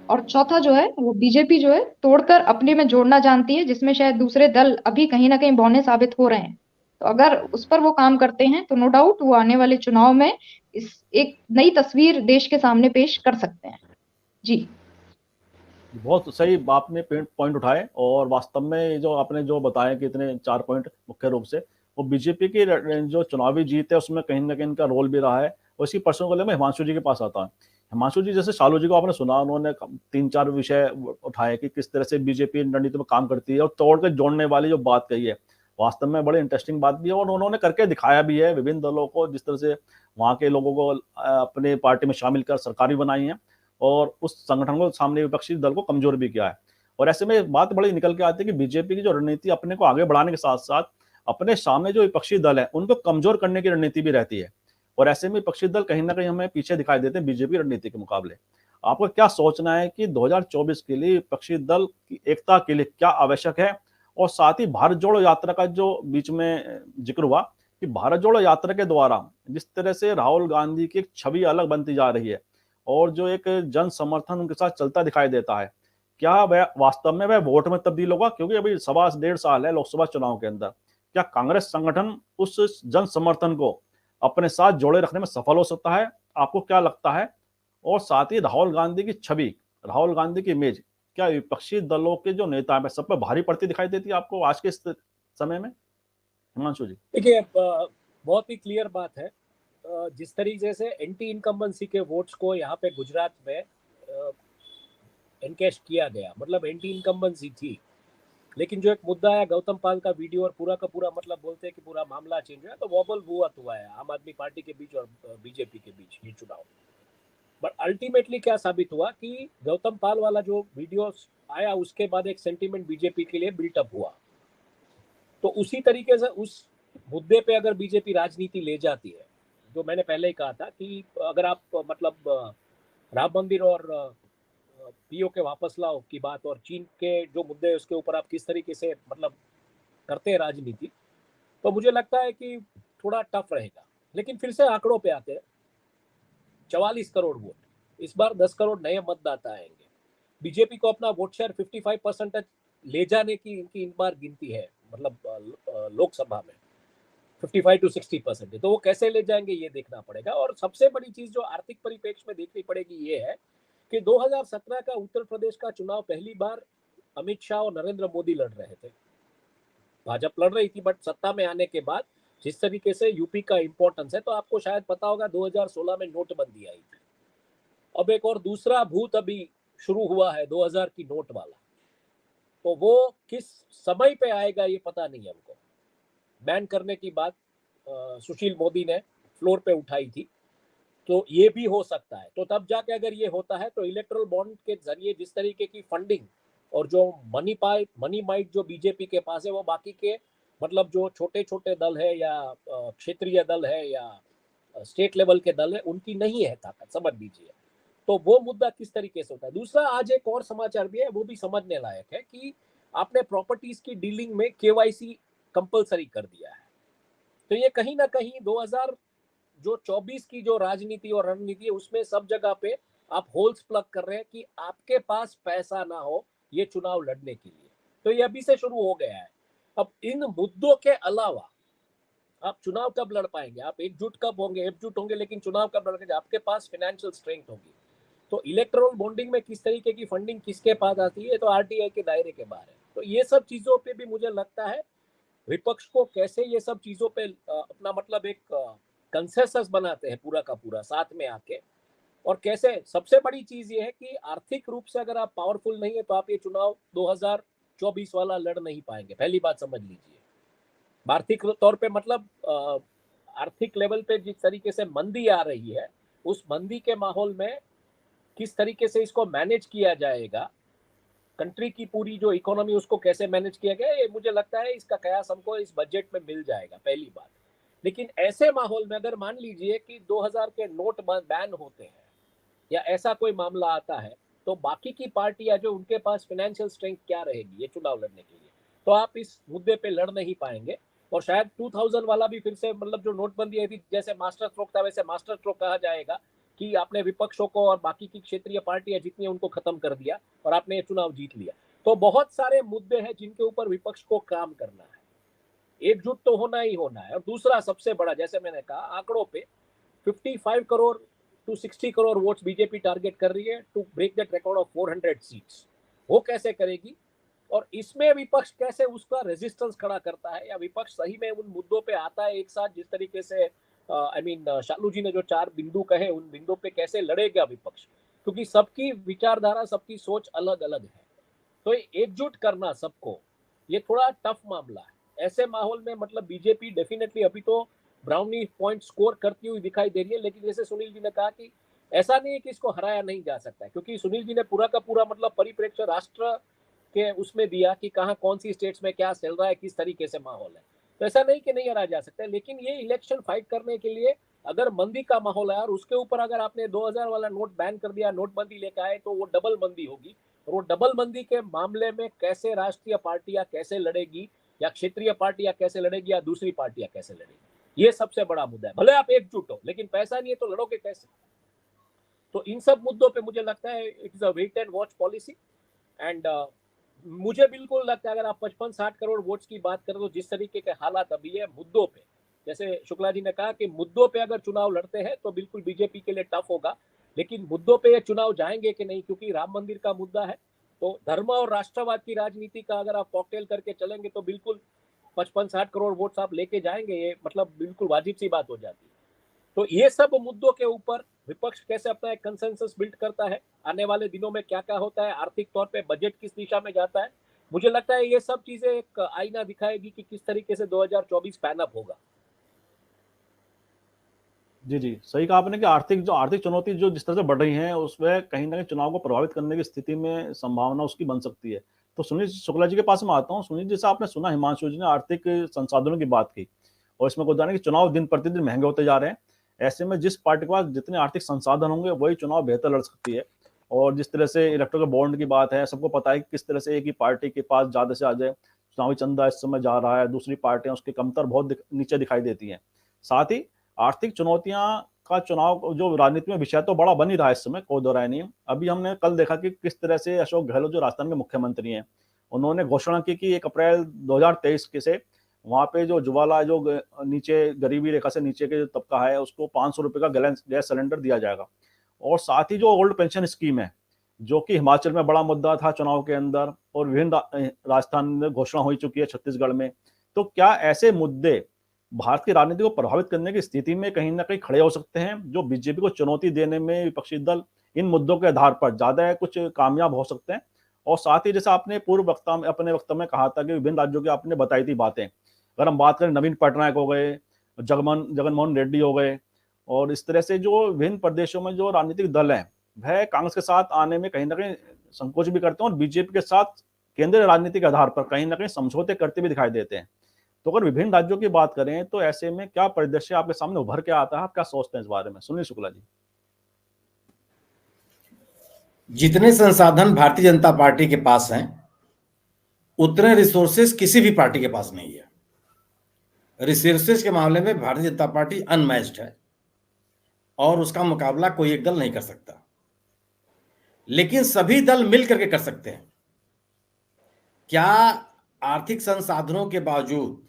और चौथा जो है वो बीजेपी जो है तोड़कर अपने में जोड़ना जानती है, जिसमें शायद दूसरे दल अभी कहीं ना कहीं बौने साबित हो रहे हैं। तो अगर उस पर वो काम करते हैं तो नो डाउट वो आने वाले चुनाव में इस एक नई तस्वीर देश के सामने पेश कर सकते हैं। जी, बहुत सही आपने पॉइंट उठाए, और वास्तव में ये जो आपने जो बताया कि इतने 4 पॉइंट मुख्य रूप से वो बीजेपी की जो चुनावी जीत है उसमें कहीं ना कहीं इनका रोल भी रहा है। और इसी प्रश्नों को लेकर मैं हिमांशु जी के पास आता हूँ। हिमांशु जी, जैसे शालू जी को आपने सुना, उन्होंने 3-4 विषय उठाए कि किस तरह से बीजेपी रणनीति में काम करती है और तोड़ के जोड़ने वाली जो बात कही है, वास्तव में बड़ी इंटरेस्टिंग बात भी है, और उन्होंने करके दिखाया भी है। विभिन्न दलों को जिस तरह से वहाँ के लोगों को अपने पार्टी में शामिल कर सरकारी बनाई है, और उस संगठन को, सामने विपक्षी दल को कमजोर भी किया है। और ऐसे में बात बड़ी निकल के आती है कि बीजेपी की जो रणनीति अपने को आगे बढ़ाने के साथ साथ अपने सामने जो विपक्षी दल है उनको कमजोर करने की रणनीति भी रहती है। और ऐसे में विपक्षी दल कहीं ना कहीं हमें पीछे दिखाई देते हैं बीजेपी रणनीति के मुकाबले। आपको क्या सोचना है कि 2024 के लिए विपक्षी दल की एकता के लिए क्या आवश्यक है? और साथ ही भारत जोड़ो यात्रा का जो बीच में जिक्र हुआ कि भारत जोड़ो यात्रा के द्वारा जिस तरह से राहुल गांधी की एक छवि अलग बनती जा रही है और जो एक जन समर्थन उनके साथ चलता दिखाई देता है, क्या वह वास्तव में वह वोट में तब्दील होगा? क्योंकि अभी 1.25 साल है लोकसभा चुनाव के अंदर। क्या कांग्रेस संगठन उस जन समर्थन को अपने साथ जोड़े रखने में सफल हो सकता है? आपको क्या लगता है? और साथ ही राहुल गांधी की छवि, राहुल गांधी की इमेज, क्या विपक्षी दलों के जो नेता है सब पर भारी पड़ती दिखाई देती है आपको आज के इस समय में? हिमांशु जी। देखिए, बहुत ही क्लियर बात है। जिस तरीके से एंटी इनकम्बेंसी के वोट्स को यहाँ पे गुजरात में एनकैश किया गया, मतलब एंटी इनकम्बेंसी थी, लेकिन जो एक मुद्दा है गौतम पाल का वीडियो और पूरा का पूरा, मतलब बोलते हैं कि पूरा मामला चेंज है, तो वॉबल हुआ है आम आदमी पार्टी के बीच और बीजेपी के बीच ये चुनाव। बट अल्टीमेटली क्या साबित हुआ कि गौतम पाल वाला जो वीडियो आया उसके बाद एक सेंटीमेंट बीजेपी के लिए बिल्टअप हुआ। तो उसी तरीके से उस मुद्दे पे अगर बीजेपी राजनीति ले जाती है, जो मैंने पहले ही कहा था कि अगर आप मतलब राम मंदिर और पीओ के वापस लाओ की बात और चीन के जो मुद्दे है उसके ऊपर आप किस तरीके से मतलब करते हैं राजनीति, तो मुझे लगता है कि थोड़ा टफ रहेगा। लेकिन फिर से आंकड़ों पे आते हैं 44 करोड़ वोट, इस बार 10 करोड़ नए मतदाता आएंगे। बीजेपी को अपना वोट शेयर 55% ले जाने की इनकी इन बार गिनती है, मतलब लोकसभा में 55 to 60%, तो वो कैसे ले जाएंगे ये देखना पड़ेगा। और सबसे बड़ी चीज जो आर्थिक परिप्रेक्ष्य में देखनी पड़ेगी ये है कि 2017 का उत्तर प्रदेश का चुनाव पहली बार अमित शाह और नरेंद्र मोदी लड़ रहे थे। भाजपा लड़ रही थी, बट सत्ता में आने के बाद जिस तरीके से यूपी का इंपॉर्टेंस है, तो आपको शायद पता होगा 2016 में नोटबंदी आई थी। अब एक और दूसरा भूत अभी शुरू हुआ है 2000 की नोट वाला, तो वो किस समय पे आएगा ये पता नहीं है हमको। बैन करने की बात सुशील मोदी ने फ्लोर पे उठाई थी, तो ये भी हो सकता है। तो तब जाके अगर ये होता है तो इलेक्ट्रल बॉन्ड के जरिए जिस तरीके की फंडिंग और जो मनी माइट जो बीजेपी के पास है, वो बाकी के मतलब जो छोटे छोटे दल है या क्षेत्रीय दल है या स्टेट लेवल के दल है, उनकी नहीं है ताकत, समझ लीजिए। तो वो मुद्दा किस तरीके से होता है। दूसरा, आज एक और समाचार भी है, वो भी समझने लायक है कि आपने प्रॉपर्टीज की डीलिंग में केवाईसी कंपलसरी कर दिया है। तो ये कहीं ना कहीं 2024 की जो राजनीति और रणनीति है, उसमें सब जगह पे आप होल्स प्लग कर रहे हैं कि आपके पास पैसा ना हो ये चुनाव लड़ने के लिए। तो ये अभी से शुरू हो गया है। अब इन मुद्दों के अलावा आप चुनाव कब लड़ पाएंगे, आप एकजुट कब होंगे, एकजुट होंगे लेकिन चुनाव कब लड़ेंगे, आपके पास फाइनेंशियल स्ट्रेंथ होगी। तो इलेक्टोरल बॉन्डिंग में किस तरीके की फंडिंग किसके पास आती है, तो आरटीआई के दायरे के बाहर है। तो ये सब चीजों पे भी मुझे लगता है विपक्ष को कैसे ये सब चीजों पे अपना मतलब एक कंसेंसस बनाते हैं पूरा का पूरा साथ में आके, और कैसे। सबसे बड़ी चीज ये है कि आर्थिक रूप से अगर आप पावरफुल नहीं है तो आप ये चुनाव 2024 वाला लड़ नहीं पाएंगे, पहली बात समझ लीजिए। आर्थिक तौर पे मतलब आर्थिक लेवल पे जिस तरीके से मंदी आ रही है, उस मंदी के माहौल में किस तरीके से इसको मैनेज किया जाएगा, कंट्री की पूरी जो इकोनॉमी उसको कैसे मैनेज किया गया, ये मुझे लगता है इसका कयास हमको इस बजट में मिल जाएगा, पहली बात। लेकिन ऐसे माहौल में अगर मान लीजिए कि 2000 के नोट बैन होते हैं या ऐसा कोई मामला आता है, तो बाकी की पार्टियां जो उनके पास फाइनेंशियल स्ट्रेंथ क्या रहेगी ये चुनाव लड़ने के लिए, तो आप इस मुद्दे पे लड़ नहीं पाएंगे। और शायद 2000 वाला भी फिर से मतलब जो नोटबंदी आई थी, जैसे मास्टर स्ट्रोक था वैसे मास्टर स्ट्रोक कहा जाएगा कि आपने विपक्षों को और बाकी की क्षेत्रीय पार्टियां जितनी उनको खत्म कर दिया और आपने ये चुनाव जीत लिया। तो बहुत सारे मुद्दे हैं जिनके ऊपर विपक्ष को काम करना है, एकजुट तो होना ही होना है। और दूसरा सबसे बड़ा, जैसे मैंने कहा, आंकड़ों पे 55 crore to 60 crore votes BJP target कर रही है to break that record of 400 seats. वो कैसे करेगी और इसमें विपक्ष कैसे उसका रेजिस्टेंस खड़ा करता है, या विपक्ष सही में उन मुद्दों पे आता है एक साथ, जिस तरीके से शालू जी ने जो 4 बिंदु कहे, उन बिंदु पे कैसे लड़ेगा विपक्ष, क्योंकि सबकी विचारधारा सबकी सोच अलग अलग है। तो एकजुट करना सबको, ये थोड़ा टफ मामला है। ऐसे माहौल में मतलब बीजेपी डेफिनेटली अभी तो ब्राउनी पॉइंट स्कोर करती हुई दिखाई दे रही है, लेकिन जैसे सुनील जी ने कहा कि ऐसा नहीं है कि इसको हराया नहीं जा सकता है, क्योंकि सुनील जी ने पूरा का पूरा मतलब परिप्रेक्ष्य राष्ट्र के उसमें दिया कि कहाँ कौन सी स्टेट्स में क्या चल रहा है, किस तरीके से माहौल है। तो ऐसा नहीं कि नहीं हराया जा सकता है, लेकिन ये इलेक्शन फाइट करने के लिए अगर मंदी का माहौल है और उसके ऊपर अगर आपने 2000 वाला नोट बैन कर दिया, नोटबंदी लेकर आए, तो वो डबल मंदी होगी। और वो डबल मंदी के मामले में कैसे राष्ट्रीय पार्टियां कैसे लड़ेगी, या क्षेत्रीय पार्टियां कैसे लड़ेगी, या दूसरी पार्टियां कैसे लड़ेगी, ये सबसे बड़ा मुद्दा है। भले आप एकजुट हो, लेकिन पैसा नहीं है तो लड़ोगे कैसे। तो इन सब मुद्दों पे मुझे लगता है it is a wait and watch policy. And मुझे बिल्कुल लगता है अगर आप 55-60 करोड़ वोट्स की बात करें, तो जिस तरीके के हालात अभी है मुद्दों पे, जैसे शुक्ला जी ने कहा कि मुद्दों पे अगर चुनाव लड़ते हैं तो बिल्कुल बीजेपी के लिए टफ होगा, लेकिन मुद्दों पे ये चुनाव जाएंगे कि नहीं, क्योंकि राम मंदिर का मुद्दा है। तो धर्म और राष्ट्रवाद की राजनीति का अगर आप कॉकटेल करके चलेंगे तो बिल्कुल 55-60 करोड़ वोट्स आप लेके जाएंगे, ये मतलब बिल्कुल वाजिब सी बात हो जाती है। तो ये सब मुद्दों के ऊपर विपक्ष कैसे अपना एक कंसेंसस बिल्ड करता है, आने वाले दिनों में क्या क्या होता है, आर्थिक तौर पे बजट किस दिशा में जाता है, मुझे लगता है ये सब चीजें एक आईना दिखाएगी कि किस तरीके से 2024 पैन अप होगा। जी जी, सही कहा आपने कि आर्थिक चुनौती जो जिस तरह से बढ़ रही है, उसमें कहीं ना कहीं चुनाव को प्रभावित करने की स्थिति में संभावना उसकी बन सकती है। तो सुनील शुक्ला जी के पास मैं आता हूँ। सुनील, जैसे आपने सुना हिमांशु जी ने आर्थिक संसाधनों की बात की, और इसमें कुछ जाने कि चुनाव दिन प्रतिदिन महंगे होते जा रहे हैं। ऐसे में जिस पार्टी के पास जितने आर्थिक संसाधन होंगे वही चुनाव बेहतर लड़ सकती है। और जिस तरह से इलेक्टोरल बॉन्ड की बात है, सबको पता है कि किस तरह से एक ही पार्टी के पास ज्यादा से ज्यादा चुनावी चंदा इस समय जा रहा है, दूसरी पार्टियां उसके कमतर बहुत नीचे दिखाई देती हैं। साथ ही आर्थिक चुनौतियां का चुनाव जो राजनीति में विषय तो बड़ा बन ही रहा है इस समय, कोई दो राय नहीं है। अभी हमने कल देखा कि किस तरह से अशोक गहलोत जो राजस्थान के मुख्यमंत्री हैं, उन्होंने घोषणा की कि 1 अप्रैल 2023 के से वहाँ पे जो जुवाला जो नीचे गरीबी रेखा से नीचे के जो तबका है उसको 500 रुपये का गैस सिलेंडर दिया जाएगा। और साथ ही जो ओल्ड पेंशन स्कीम है, जो कि हिमाचल में बड़ा मुद्दा था चुनाव के अंदर, और विभिन्न राजस्थान में घोषणा हो चुकी है, छत्तीसगढ़ में। तो क्या ऐसे मुद्दे भारत की राजनीति को प्रभावित करने की स्थिति में कहीं ना कहीं खड़े हो सकते हैं, जो बीजेपी को चुनौती देने में विपक्षी दल इन मुद्दों के आधार पर ज्यादा कुछ कामयाब हो सकते हैं? और साथ ही जैसे आपने पूर्व वक्ता में अपने वक्तव्य में कहा था कि विभिन्न राज्यों की आपने बताई थी बातें, अगर हम बात करें नवीन पटनायक हो गए, जगनमोहन रेड्डी हो गए, और इस तरह से जो विभिन्न प्रदेशों में जो राजनीतिक दल हैं वह कांग्रेस के साथ आने में कहीं ना कहीं संकोच भी करते हैं और बीजेपी के साथ केंद्रीय राजनीति के आधार पर कहीं ना कहीं समझौते करते भी दिखाई देते हैं। तो अगर विभिन्न राज्यों की बात करें तो ऐसे में क्या परिदृश्य आपके सामने उभर के आता है, आप क्या सोचते हैं इस बारे में? सुनील शुक्ला जी। जितने संसाधन भारतीय जनता पार्टी के पास हैं उतने रिसोर्सेस किसी भी पार्टी के पास नहीं है। रिसोर्सेस के मामले में भारतीय जनता पार्टी अनमैच्ड है और उसका मुकाबला कोई एक दल नहीं कर सकता, लेकिन सभी दल मिलकर के कर सकते हैं। क्या आर्थिक संसाधनों के बावजूद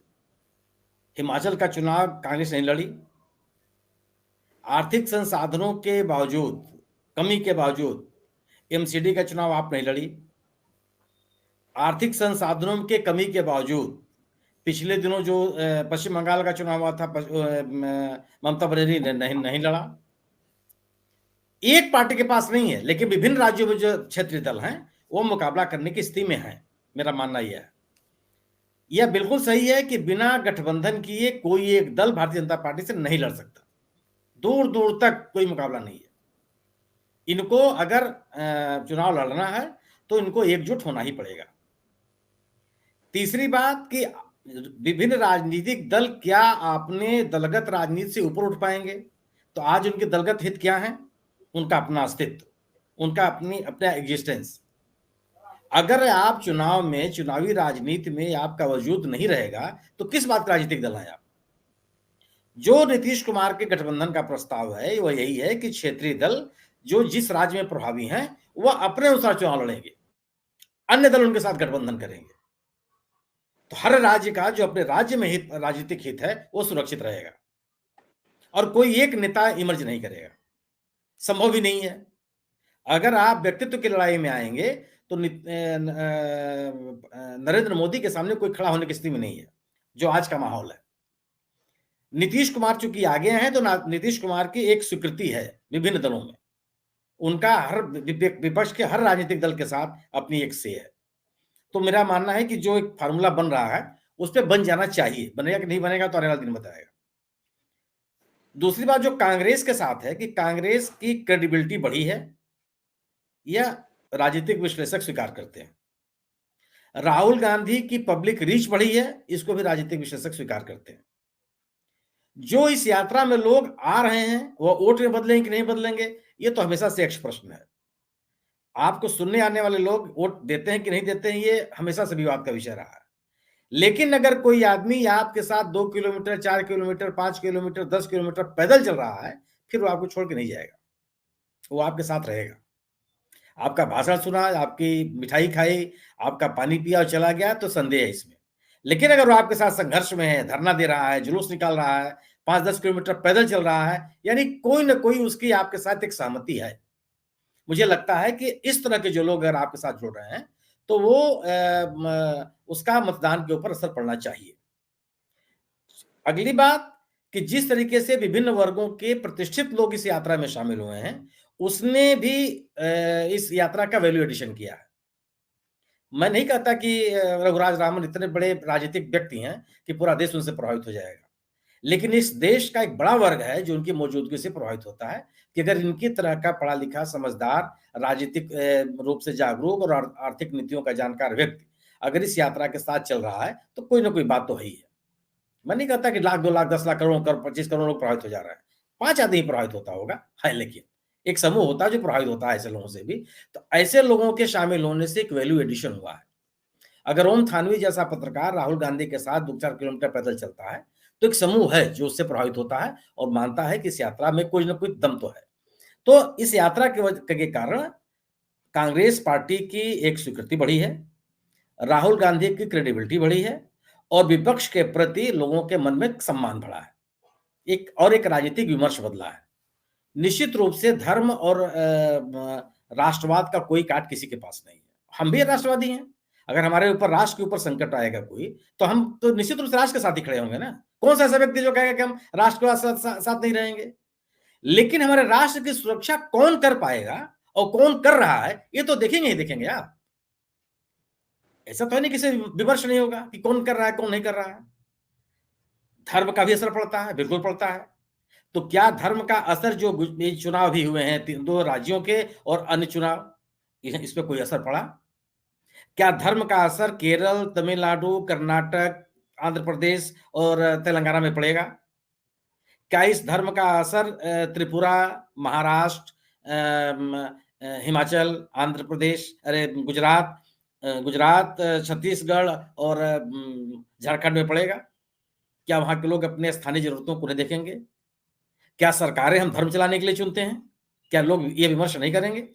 हिमाचल का चुनाव कांग्रेस नहीं लड़ी? आर्थिक संसाधनों के बावजूद, कमी के बावजूद एमसीडी का चुनाव आप नहीं लड़ी? आर्थिक संसाधनों के कमी के बावजूद पिछले दिनों जो पश्चिम बंगाल का चुनाव हुआ था, ममता बनर्जी ने नहीं लड़ा। एक पार्टी के पास नहीं है, लेकिन विभिन्न राज्यों में जो क्षेत्रीय दल हैं वो मुकाबला करने की स्थिति में है। मेरा मानना यह है, यह बिल्कुल सही है कि बिना गठबंधन किए कोई एक दल भारतीय जनता पार्टी से नहीं लड़ सकता। दूर दूर तक कोई मुकाबला नहीं है। इनको अगर चुनाव लड़ना है तो इनको एकजुट होना ही पड़ेगा। तीसरी बात कि विभिन्न राजनीतिक दल क्या अपने दलगत राजनीति से ऊपर उठ पाएंगे? तो आज उनके दलगत हित क्या है? उनका अपना अस्तित्व, उनका अपना एग्जिस्टेंस। अगर आप चुनाव में, चुनावी राजनीति में आपका वजूद नहीं रहेगा तो किस बात का राजनीतिक दल है आप? जो नीतीश कुमार के गठबंधन का प्रस्ताव है वह यही है कि क्षेत्रीय दल जो जिस राज्य में प्रभावी हैं वह अपने अनुसार चुनाव लड़ेंगे, अन्य दल उनके साथ गठबंधन करेंगे। तो हर राज्य का जो अपने राज्य में हित, राजनीतिक हित है वो सुरक्षित रहेगा और कोई एक नेता इमर्ज नहीं करेगा, संभव ही नहीं है। अगर आप व्यक्तित्व की लड़ाई में आएंगे तो नरेंद्र मोदी के सामने कोई खड़ा होने की स्थिति में नहीं है, जो आज का माहौल है। नीतीश कुमार चूंकि आगे हैं तो नीतीश कुमार की एक स्वीकृति है विभिन्न दलों में, उनका हर विपक्ष के हर राजनीतिक दल के साथ अपनी एक से है। तो मेरा मानना है कि जो एक फार्मूला बन रहा है उस पर बन जाना चाहिए। बनेगा कि नहीं बनेगा तो आने वाला दिन बताएगा। दूसरी बात जो कांग्रेस के साथ है कि कांग्रेस की क्रेडिबिलिटी बढ़ी है, यह राजनीतिक विश्लेषक स्वीकार करते हैं। राहुल गांधी की पब्लिक रीच बढ़ी है, इसको भी राजनीतिक विश्लेषक स्वीकार करते हैं। जो इस यात्रा में लोग आ रहे हैं वह वोट में बदलेंगे कि नहीं बदलेंगे, ये तो हमेशा से एक प्रश्न है। आपको सुनने आने वाले लोग वोट देते हैं कि नहीं देते हैं, ये हमेशा से विवाद का विषय रहा है। लेकिन अगर कोई आदमी आपके साथ 2 किलोमीटर, 4 किलोमीटर, 5 किलोमीटर, 10 किलोमीटर पैदल चल रहा है, फिर वो आपको छोड़ के नहीं जाएगा, वो आपके साथ रहेगा। आपका भाषण सुना, आपकी मिठाई खाई, आपका पानी पिया और चला गया तो संदेह है इसमें। लेकिन अगर वो आपके साथ संघर्ष में है, धरना दे रहा है, जुलूस निकाल रहा है, 5-10 किलोमीटर पैदल चल रहा है, यानी कोई ना कोई उसकी आपके साथ एक सहमति है। मुझे लगता है कि इस तरह के जो लोग अगर आपके साथ जुड़ रहे हैं तो वो उसका मतदान के ऊपर असर पड़ना चाहिए। अगली बात कि जिस तरीके से विभिन्न वर्गों के प्रतिष्ठित लोग इस यात्रा में शामिल हुए हैं, उसने भी इस यात्रा का वैल्यू एडिशन किया है। मैं नहीं कहता कि रघुराज रामन इतने बड़े राजनीतिक व्यक्ति हैं कि पूरा देश उनसे प्रभावित हो जाएगा, लेकिन इस देश का एक बड़ा वर्ग है जो उनकी मौजूदगी से प्रभावित होता है कि अगर इनकी तरह का पढ़ा लिखा, समझदार, राजनीतिक रूप से जागरूक और आर्थिक नीतियों का जानकार व्यक्ति अगर इस यात्रा के साथ चल रहा है तो कोई ना कोई बात तो है ही है। मैं नहीं कहता कि लाख, 2 लाख, 10 लाख, करोड़, 25 करोड़ लोग प्रभावित हो जा रहे हैं। 5 आदमी प्रभावित होता होगा है, लेकिन एक समूह होता है जो प्रभावित होता है ऐसे लोगों से भी। तो ऐसे लोगों के शामिल होने से एक वैल्यू एडिशन हुआ है। अगर ओम थानवी जैसा पत्रकार राहुल गांधी के साथ 2-4 किलोमीटर पैदल चलता है तो एक समूह है जो उससे प्रभावित होता है और मानता है कि इस यात्रा में कुछ न कुछ दम तो है। तो इस यात्रा के कारण कांग्रेस पार्टी की एक स्वीकृति बढ़ी है, राहुल गांधी की क्रेडिबिलिटी बढ़ी है और विपक्ष के प्रति लोगों के मन में सम्मान बढ़ा है। एक राजनीतिक विमर्श बदला है। निश्चित रूप से धर्म और राष्ट्रवाद का कोई काट किसी के पास नहीं है। हम भी राष्ट्रवादी हैं। अगर हमारे ऊपर राष्ट्र के ऊपर संकट आएगा कोई, तो हम तो निश्चित रूप से राष्ट्र के साथ ही खड़े होंगे ना। कौन सा ऐसा व्यक्ति जो कहेगा कि हम राष्ट्र के साथ नहीं रहेंगे? लेकिन हमारे राष्ट्र की सुरक्षा कौन कर पाएगा और कौन कर रहा है, ये तो देखेंगे ही देखेंगे आप। ऐसा तो है नहीं, किसी विमर्श नहीं होगा कि कौन कर रहा है, कौन नहीं कर रहा है। धर्म का भी असर पड़ता है, बिल्कुल पड़ता है। तो क्या धर्म का असर जो चुनाव भी हुए हैं 2 राज्यों के और अन्य चुनाव, इस पे कोई असर पड़ा? क्या धर्म का असर केरल, तमिलनाडु, कर्नाटक, आंध्र प्रदेश और तेलंगाना में पड़ेगा? क्या इस धर्म का असर त्रिपुरा, महाराष्ट्र, हिमाचल, आंध्र प्रदेश, गुजरात, छत्तीसगढ़ और झारखंड में पड़ेगा? क्या वहां के लोग अपने स्थानीय जरूरतों को नहीं देखेंगे? क्या सरकारें हम धर्म चलाने के लिए चुनते हैं? क्या लोग ये विमर्श नहीं करेंगे?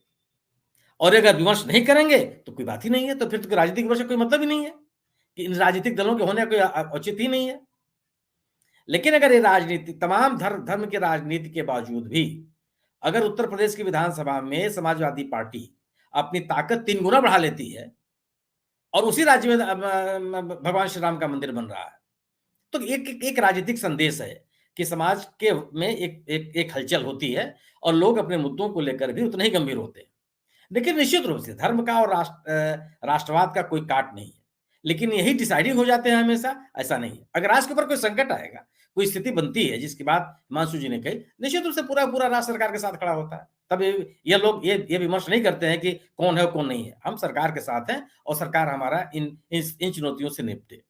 और अगर विमर्श नहीं करेंगे तो कोई बात ही नहीं है, तो फिर तो राजनीतिक विमर्श का कोई मतलब ही नहीं है कि इन राजनीतिक दलों के होने का कोई औचित्य ही नहीं है। लेकिन अगर ये राजनीति तमाम धर्म की राजनीति के बावजूद भी अगर उत्तर प्रदेश की विधानसभा में समाजवादी पार्टी अपनी ताकत 3 गुना बढ़ा लेती है और उसी राज्य में भगवान श्री राम का मंदिर बन रहा है, तो एक राजनीतिक संदेश है कि समाज के में एक हलचल होती है और लोग अपने मुद्दों को लेकर भी उतने ही गंभीर होते हैं। लेकिन निश्चित रूप से धर्म का और राष्ट्रवाद का कोई काट नहीं है, लेकिन यही डिसाइडिंग हो जाते हैं हमेशा, ऐसा नहीं है। अगर राष्ट्र के ऊपर कोई संकट आएगा, कोई स्थिति बनती है जिसकी बात हिमांशु जी ने कही, निश्चित रूप से पूरा राष्ट्र सरकार के साथ खड़ा होता है। तब ये लोग ये विमर्श नहीं करते हैं कि कौन है और कौन नहीं है। हम सरकार के साथ हैं और सरकार हमारा इन चुनौतियों से निपटे,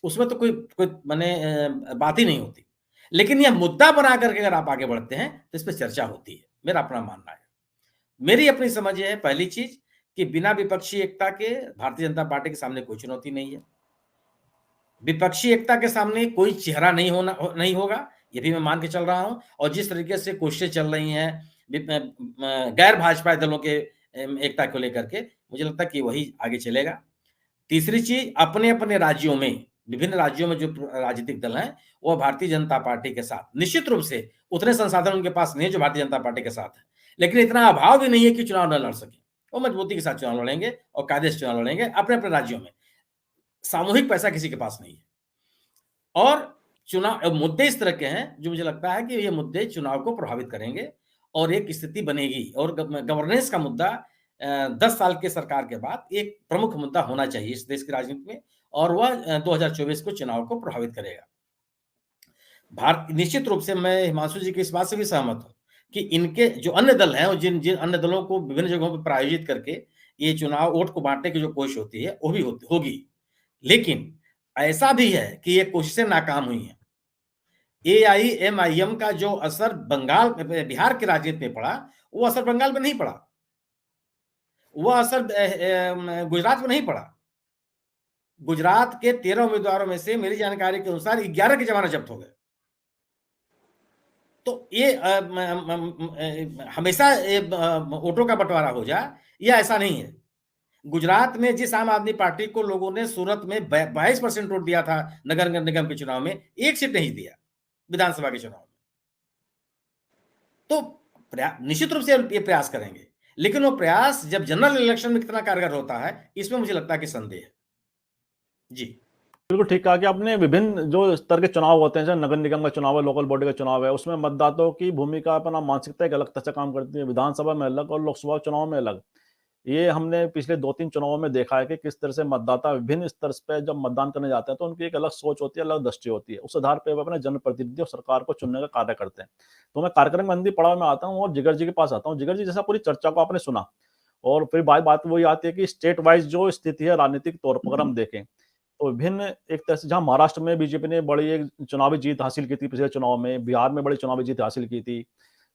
उसमें तो कोई माने बात ही नहीं होती। लेकिन यह मुद्दा बना करके अगर आप आगे बढ़ते हैं तो इस पर चर्चा होती है, मेरा अपना मानना है। मेरी अपनी समझ है, पहली चीज कि बिना विपक्षी एकता के भारतीय जनता पार्टी के सामने कोई चुनौती नहीं है। विपक्षी एकता के सामने कोई चेहरा नहीं होगा, ये भी मैं मान के चल रहा हूं। और जिस तरीके से कोशिशें चल रही हैं गैर भाजपा दलों के एकता को लेकर के, मुझे लगता है कि वही आगे चलेगा। तीसरी चीज, अपने अपने राज्यों में, विभिन्न राज्यों में जो राजनीतिक दल हैं वो भारतीय जनता पार्टी के साथ निश्चित रूप से उतने संसाधन उनके पास नहीं है जो भारतीय जनता पार्टी के साथ है, लेकिन इतना अभाव भी नहीं है कि चुनाव न लड़ सके। वो मजबूती के साथ चुनाव लड़ेंगे और कायदे से चुनाव लड़ेंगे अपने अपने राज्यों में। सामूहिक पैसा किसी के पास नहीं है। और चुनाव मुद्दे इस तरह के हैं जो मुझे लगता है कि ये मुद्दे चुनाव को प्रभावित करेंगे और एक स्थिति बनेगी। और गवर्नेंस का मुद्दा 10 साल के सरकार के बाद एक प्रमुख मुद्दा होना चाहिए इस देश की राजनीति में, और वह 2024 को चुनाव को प्रभावित करेगा। निश्चित रूप से मैं हिमांशु जी की इस बात से भी सहमत हूं कि इनके जो अन्य दल हैं और जिन अन्य दलों को विभिन्न जगहों पर प्रायोजित करके ये चुनाव वोट को बांटने की जो कोशिश होती है वो भी होगी, लेकिन ऐसा भी है कि ये कोशिशें नाकाम हुई हैं। AIMIM का जो असर बिहार की राजनीति में पड़ा, वो असर बंगाल में नहीं पड़ा, वो असर गुजरात में नहीं पड़ा। गुजरात के 13 उम्मीदवारों में से मेरी जानकारी के अनुसार 11 के जमानत जब्त हो गए। तो ये हमेशा वोटों का बंटवारा हो जाए, यह ऐसा नहीं है। गुजरात में जिस आम आदमी पार्टी को लोगों ने सूरत में 22% वोट दिया था नगर निगम के चुनाव में, 1 सीट नहीं दिया विधानसभा के चुनाव में। तो निश्चित रूप से ये प्रयास करेंगे, लेकिन वो प्रयास जब जनरल इलेक्शन में कितना कारगर होता है, इसमें मुझे लगता है कि संदेह है। जी बिल्कुल ठीक कहा कि आपने विभिन्न जो स्तर के चुनाव होते हैं, जैसे नगर निगम का चुनाव है, लोकल बॉडी का चुनाव है, उसमें मतदाताओं की भूमिका अपना मानसिकता एक अलग तरह से काम करती है। विधानसभा में अलग और लोकसभा चुनाव में अलग। ये हमने पिछले 2-3 चुनावों में देखा है कि किस तरह से मतदाता विभिन्न स्तर पे जब मतदान करने जाते हैं तो उनकी एक अलग सोच होती है, अलग दृष्टि होती है। उस आधार पर वो अपने जनप्रतिनिधि और सरकार को चुनने का कार्य करते हैं। तो मैं कार्यक्रम बंदी पड़ाव में आता हूँ और जिगर जी के पास आता हूँ। जिगर जी, जैसा पूरी चर्चा को आपने सुना और फिर बात वही आती है कि स्टेट वाइज जो स्थिति है राजनीतिक तौर पर अगर हम देखें तो विभिन्न एक तरह से, जहां महाराष्ट्र में बीजेपी ने बड़ी एक चुनावी जीत हासिल की थी पिछले चुनाव में, बिहार में बड़ी चुनावी जीत हासिल की थी,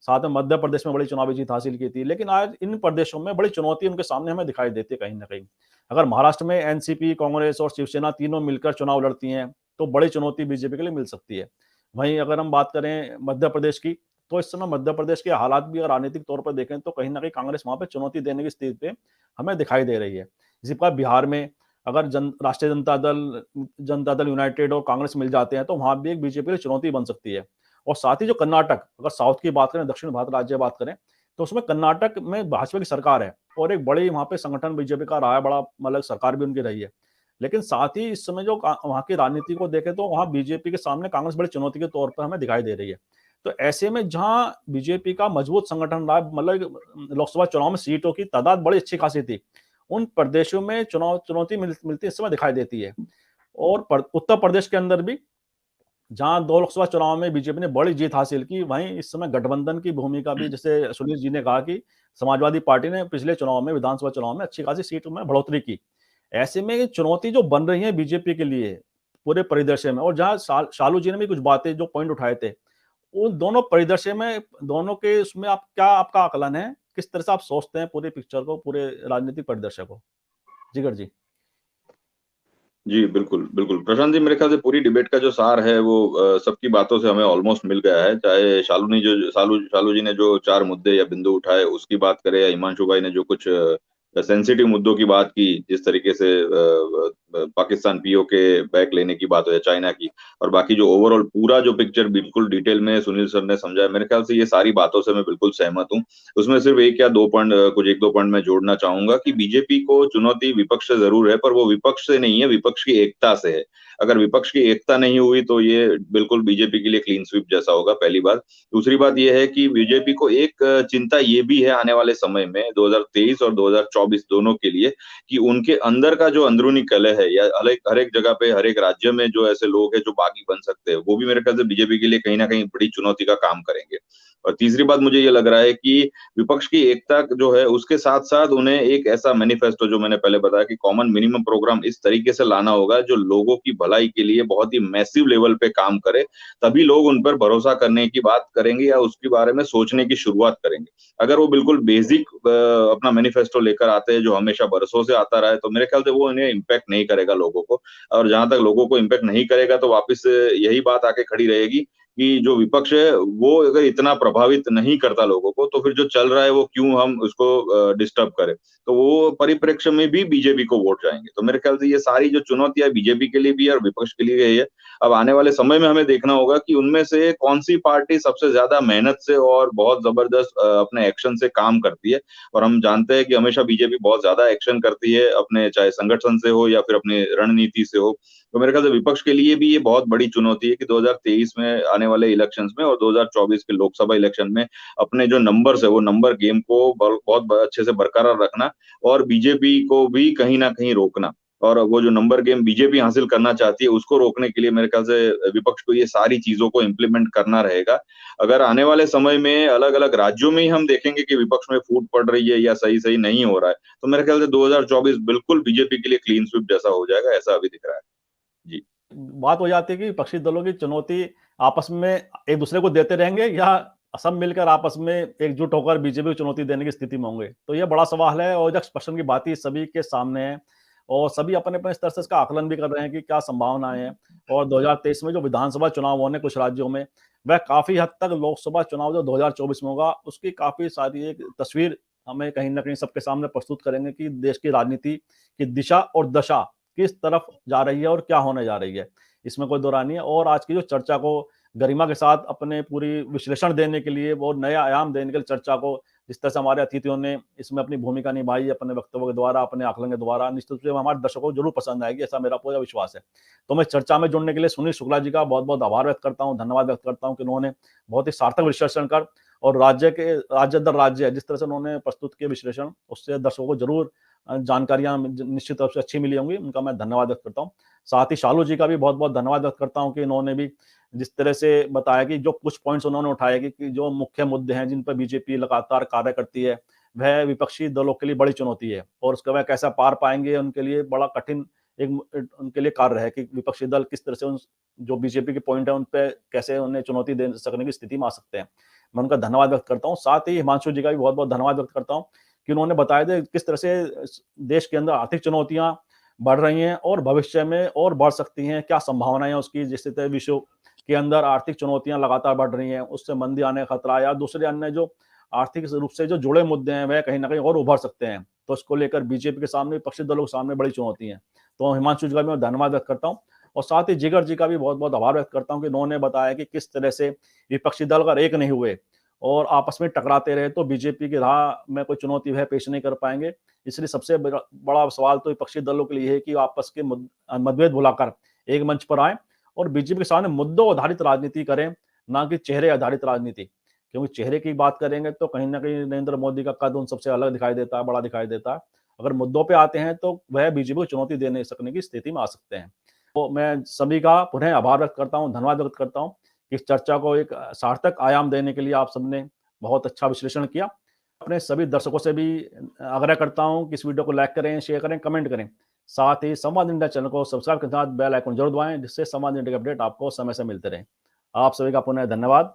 साथ में मध्य प्रदेश में बड़ी चुनावी जीत हासिल की थी, लेकिन आज इन प्रदेशों में बड़ी चुनौती उनके सामने हमें दिखाई देती है कहीं ना कहीं। अगर महाराष्ट्र में एनसीपी, कांग्रेस और शिवसेना तीनों मिलकर चुनाव लड़ती हैं तो बड़ी चुनौती बीजेपी के लिए मिल सकती है। वहीं अगर हम बात करें मध्य प्रदेश की, तो इस समय मध्य प्रदेश के हालात भी अगर राजनीतिक तौर पर देखें तो कहीं न कहीं कांग्रेस वहाँ पे चुनौती देने की स्थिति पे हमें दिखाई दे रही है। इसी प्रकार बिहार में अगर राष्ट्रीय जनता दल यूनाइटेड और कांग्रेस मिल जाते हैं तो वहाँ भी एक बीजेपी के लिए चुनौती बन सकती है। और साथ ही जो कर्नाटक, अगर साउथ की बात करें, दक्षिण भारत राज्य की बात करें, तो उसमें कर्नाटक में भाजपा की सरकार है और एक बड़ी वहाँ पे संगठन बीजेपी का रहा है, बड़ा मतलब सरकार भी उनकी रही है। लेकिन साथ ही इस समय जो वहाँ की राजनीति को देखें तो वहाँ बीजेपी के सामने कांग्रेस बड़ी चुनौती के तौर पर हमें दिखाई दे रही है। तो ऐसे में जहाँ बीजेपी का मजबूत संगठन रहा, मतलब लोकसभा चुनाव में सीटों की तादाद बड़ी अच्छी खासी थी, उन प्रदेशों में चुनौती मिलती इस समय दिखाई देती है। और उत्तर प्रदेश के अंदर भी जहां 2 लोकसभा चुनाव में बीजेपी ने बड़ी जीत हासिल की, वहीं इस समय गठबंधन की भूमिका भी, जैसे सुनील जी ने कहा कि समाजवादी पार्टी ने पिछले चुनाव में, विधानसभा चुनाव में अच्छी खासी सीट में बढ़ोतरी की। ऐसे में ये चुनौती जो बन रही है बीजेपी के लिए पूरे परिदृश्य में, और जहां शालू जी ने भी कुछ बातें जो पॉइंट उठाए थे, उन दोनों परिदृश्य में, दोनों के उसमें आप क्या, आपका आकलन है, किस तरह से आप सोचते हैं पूरे पिक्चर को, पूरे राजनीतिक परिदृश्य को? जिगर जी। जी, बिल्कुल, बिल्कुल। प्रशांत जी, मेरे ख्याल से पूरी डिबेट का जो सार है वो सबकी बातों से हमें ऑलमोस्ट मिल गया है। चाहे शालू जी ने जो 4 मुद्दे या बिंदु उठाए उसकी बात करें, या हिमांशु भाई ने जो कुछ सेंसिटिव मुद्दों की बात की, जिस तरीके से पाकिस्तान पीओके बैक लेने की बात हो या चाइना की, और बाकी जो ओवरऑल पूरा जो पिक्चर बिल्कुल डिटेल में सुनील सर ने समझाया, मेरे ख्याल से ये सारी बातों से मैं बिल्कुल सहमत हूँ। उसमें सिर्फ 1 या 2 पॉइंट, कुछ 1-2 पॉइंट मैं जोड़ना चाहूँगा कि बीजेपी को चुनौती विपक्ष से ज़रूर है, पर वो विपक्ष से नहीं है, विपक्ष की एकता से है। अगर विपक्ष की एकता नहीं हुई तो ये बिल्कुल बीजेपी के लिए क्लीन स्वीप जैसा होगा, पहली बात। दूसरी बात ये है कि बीजेपी को एक चिंता ये भी है आने वाले समय में 2023 और 2024 दोनों के लिए, कि उनके अंदर का जो अंदरूनी कलह है, या हर एक जगह पे, हर एक राज्य में जो ऐसे लोग हैं जो बागी बन सकते हैं, वो भी मेरे ख्याल से बीजेपी के लिए कहीं न कहीं बड़ी चुनौती का काम करेंगे। और तीसरी बात मुझे ये लग रहा है कि विपक्ष की एकता जो है उसके साथ-साथ उन्हें एक ऐसा मैनिफेस्टो, जो मैंने पहले बताया कि कॉमन मिनिमम प्रोग्राम, इस तरीके से लाना होगा जो लोगों की भलाई के लिए बहुत ही मैसिव लेवल पे काम करे, तभी लोग उन पर भरोसा करने की बात करेंगे या उसके बारे में सोचने की शुरुआत करेंगे। अगर वो बिल्कुल बेसिक अपना मैनिफेस्टो लेकर आते हैं जो हमेशा बरसों से आता रहा है, तो मेरे ख्याल से वो इन्हें इम्पैक्ट नहीं करेगा लोगों को। और जहाँ तक लोगों को इम्पैक्ट नहीं करेगा तो वापस से यही बात आके खड़ी रहेगी कि जो विपक्ष है वो अगर इतना प्रभावित नहीं करता लोगों को, तो फिर जो चल रहा है वो क्यों हम उसको डिस्टर्ब करें। तो वो परिप्रेक्ष्य में भी बीजेपी को वोट जाएँगे। तो मेरे ख्याल से ये सारी जो चुनौतियाँ बीजेपी के लिए भी है और विपक्ष के लिए है, अब आने वाले समय में हमें देखना होगा कि उनमें से कौन-सी पार्टी सबसे ज़्यादा मेहनत से और बहुत ज़बरदस्त अपने एक्शन से काम करती है। और हम जानते हैं कि हमेशा बीजेपी बहुत ज़्यादा एक्शन करती है, अपने चाहे संगठन से हो या फिर अपनी रणनीति से हो। तो मेरे ख्याल से विपक्ष के लिए भी ये बहुत बड़ी चुनौती है कि 2023 में आने वाले इलेक्शंस में और 2024 के लोकसभा इलेक्शन में अपने जो नंबर्स है, वो नंबर गेम को बहुत अच्छे से बरकरार रखना, और बीजेपी को भी कहीं न कहीं रोकना। और वो जो नंबर गेम बीजेपी हासिल करना चाहती है, उसको रोकने के लिए मेरे ख्याल से विपक्ष को ये सारी चीज़ों को इम्प्लीमेंट करना रहेगा। अगर आने वाले समय में अलग-अलग राज्यों में ही हम देखेंगे कि विपक्ष में फूट पड़ रही है या सही-सही नहीं हो रहा है, तो मेरे ख्याल से 2024 बिल्कुल बीजेपी के लिए क्लीन स्वीप जैसा हो जाएगा, ऐसा अभी दिख रहा है। जी। बात हो जाती है कि विपक्षी दलों की चुनौती आपस में एक दूसरे को देते रहेंगे, या सब मिलकर आपस में एकजुट होकर बीजेपी को चुनौती देने की स्थिति में होंगे? तो ये बड़ा सवाल है और जब प्रश्न की बात ही सभी के सामने है और सभी अपने-अपने स्तर से इसका आकलन भी कर रहे हैं कि क्या संभावनाएं हैं। और 2023 में जो विधानसभा चुनाव होने कुछ राज्यों में, वह काफी हद तक लोकसभा चुनाव जो 2024 में होगा उसकी काफी सारी एक तस्वीर हमें कहीं न कहीं सबके सामने प्रस्तुत करेंगे कि देश की राजनीति की दिशा और दशा किस तरफ जा रही है और क्या होने जा रही है। इसमें कोई दो राय नहीं है। और आज की जो चर्चा को गरिमा के साथ अपने पूरी विश्लेषण देने के लिए, वो नया आयाम देने के लिए चर्चा को, जिस तरह से हमारे अतिथियों ने इसमें अपनी भूमिका निभाई अपने वक्तव्य के द्वारा, अपने आकलन के द्वारा, निश्चित रूप से हमारे दर्शकों को जरूर पसंद आएगी, ऐसा मेरा पूरा विश्वास है। तो मैं चर्चा में जुड़ने के लिए सुनील शुक्ला जी का बहुत बहुत आभार व्यक्त करता हूँ, धन्यवाद व्यक्त करता हूँ कि उन्होंने बहुत ही सार्थक विश्लेषण कर और राज्य दर राज्य जिस तरह से उन्होंने प्रस्तुत किए विश्लेषण, उससे दर्शकों को जरूर जानकारियां निश्चित रूप से अच्छी मिली होंगी। उनका मैं धन्यवाद व्यक्त करता हूँ। साथ ही शालू जी का भी बहुत बहुत धन्यवाद व्यक्त करता हूँ कि इन्होंने भी जिस तरह से बताया कि जो कुछ पॉइंट्स उन्होंने उठाए कि जो मुख्य मुद्दे हैं जिन पर बीजेपी लगातार कार्य करती है, वह विपक्षी दलों के लिए बड़ी चुनौती है और उसका वह कैसा पार पाएंगे, उनके लिए बड़ा कठिन एक उनके लिए कार्य है कि विपक्षी दल किस तरह से उन जो बीजेपी के पॉइंट है उन पे कैसे उन्हें चुनौती दे सकने की स्थिति में आ सकते हैं। मैं उनका धन्यवाद व्यक्त करता हूँ। साथ ही हिमांशु जी का भी बहुत बहुत धन्यवाद व्यक्त करता हूँ कि उन्होंने बताया था किस तरह से देश के अंदर आर्थिक चुनौतियां बढ़ रही हैं और भविष्य में और बढ़ सकती हैं, क्या संभावनाएं हैं उसकी, जिस तरह विश्व के अंदर आर्थिक चुनौतियां लगातार बढ़ रही हैं, उससे मंदी आने का खतरा, या दूसरे अन्य जो आर्थिक रूप से जो जुड़े मुद्दे हैं वह कहीं ना कहीं और उभर सकते हैं। तो इसको लेकर बीजेपी के सामने, विपक्षी दलों के सामने बड़ी चुनौती है। तो हिमांशु जी का भी मैं धन्यवाद व्यक्त करता हूँ और साथ ही जिगर जी का भी बहुत बहुत आभार व्यक्त करता हूँ कि उन्होंने बताया कि किस तरह से विपक्षी दल अगर एक नहीं हुए और आपस में टकराते रहे तो बीजेपी की राह में कोई चुनौती वह पेश नहीं कर पाएंगे। इसलिए सबसे बड़ा सवाल तो विपक्षी दलों के लिए है कि आपस के मतभेद भुलाकर एक मंच पर आए और बीजेपी के सामने मुद्दों आधारित राजनीति करें, ना कि चेहरे आधारित राजनीति। क्योंकि चेहरे की बात करेंगे तो कहीं ना कहीं नरेंद्र मोदी का कद उन सबसे अलग दिखाई देता है, बड़ा दिखाई देता है। अगर मुद्दों पे आते हैं तो वह बीजेपी को चुनौती दे नहीं सकने की स्थिति में आ सकते हैं। तो मैं सभी का पुनः आभार व्यक्त करता हूँ, धन्यवाद व्यक्त करता हूँ कि इस चर्चा को एक सार्थक आयाम देने के लिए आप सबने बहुत अच्छा विश्लेषण किया। अपने सभी दर्शकों से भी आग्रह करता हूं कि इस वीडियो को लाइक करें, शेयर करें, कमेंट करें। साथ ही संवाद इंडिया चैनल को सब्सक्राइब के साथ बेल आइकन जरूर दबाएं, जिससे संवाद इंडिया के अपडेट आपको समय से मिलते रहें। आप सभी का पुनः धन्यवाद।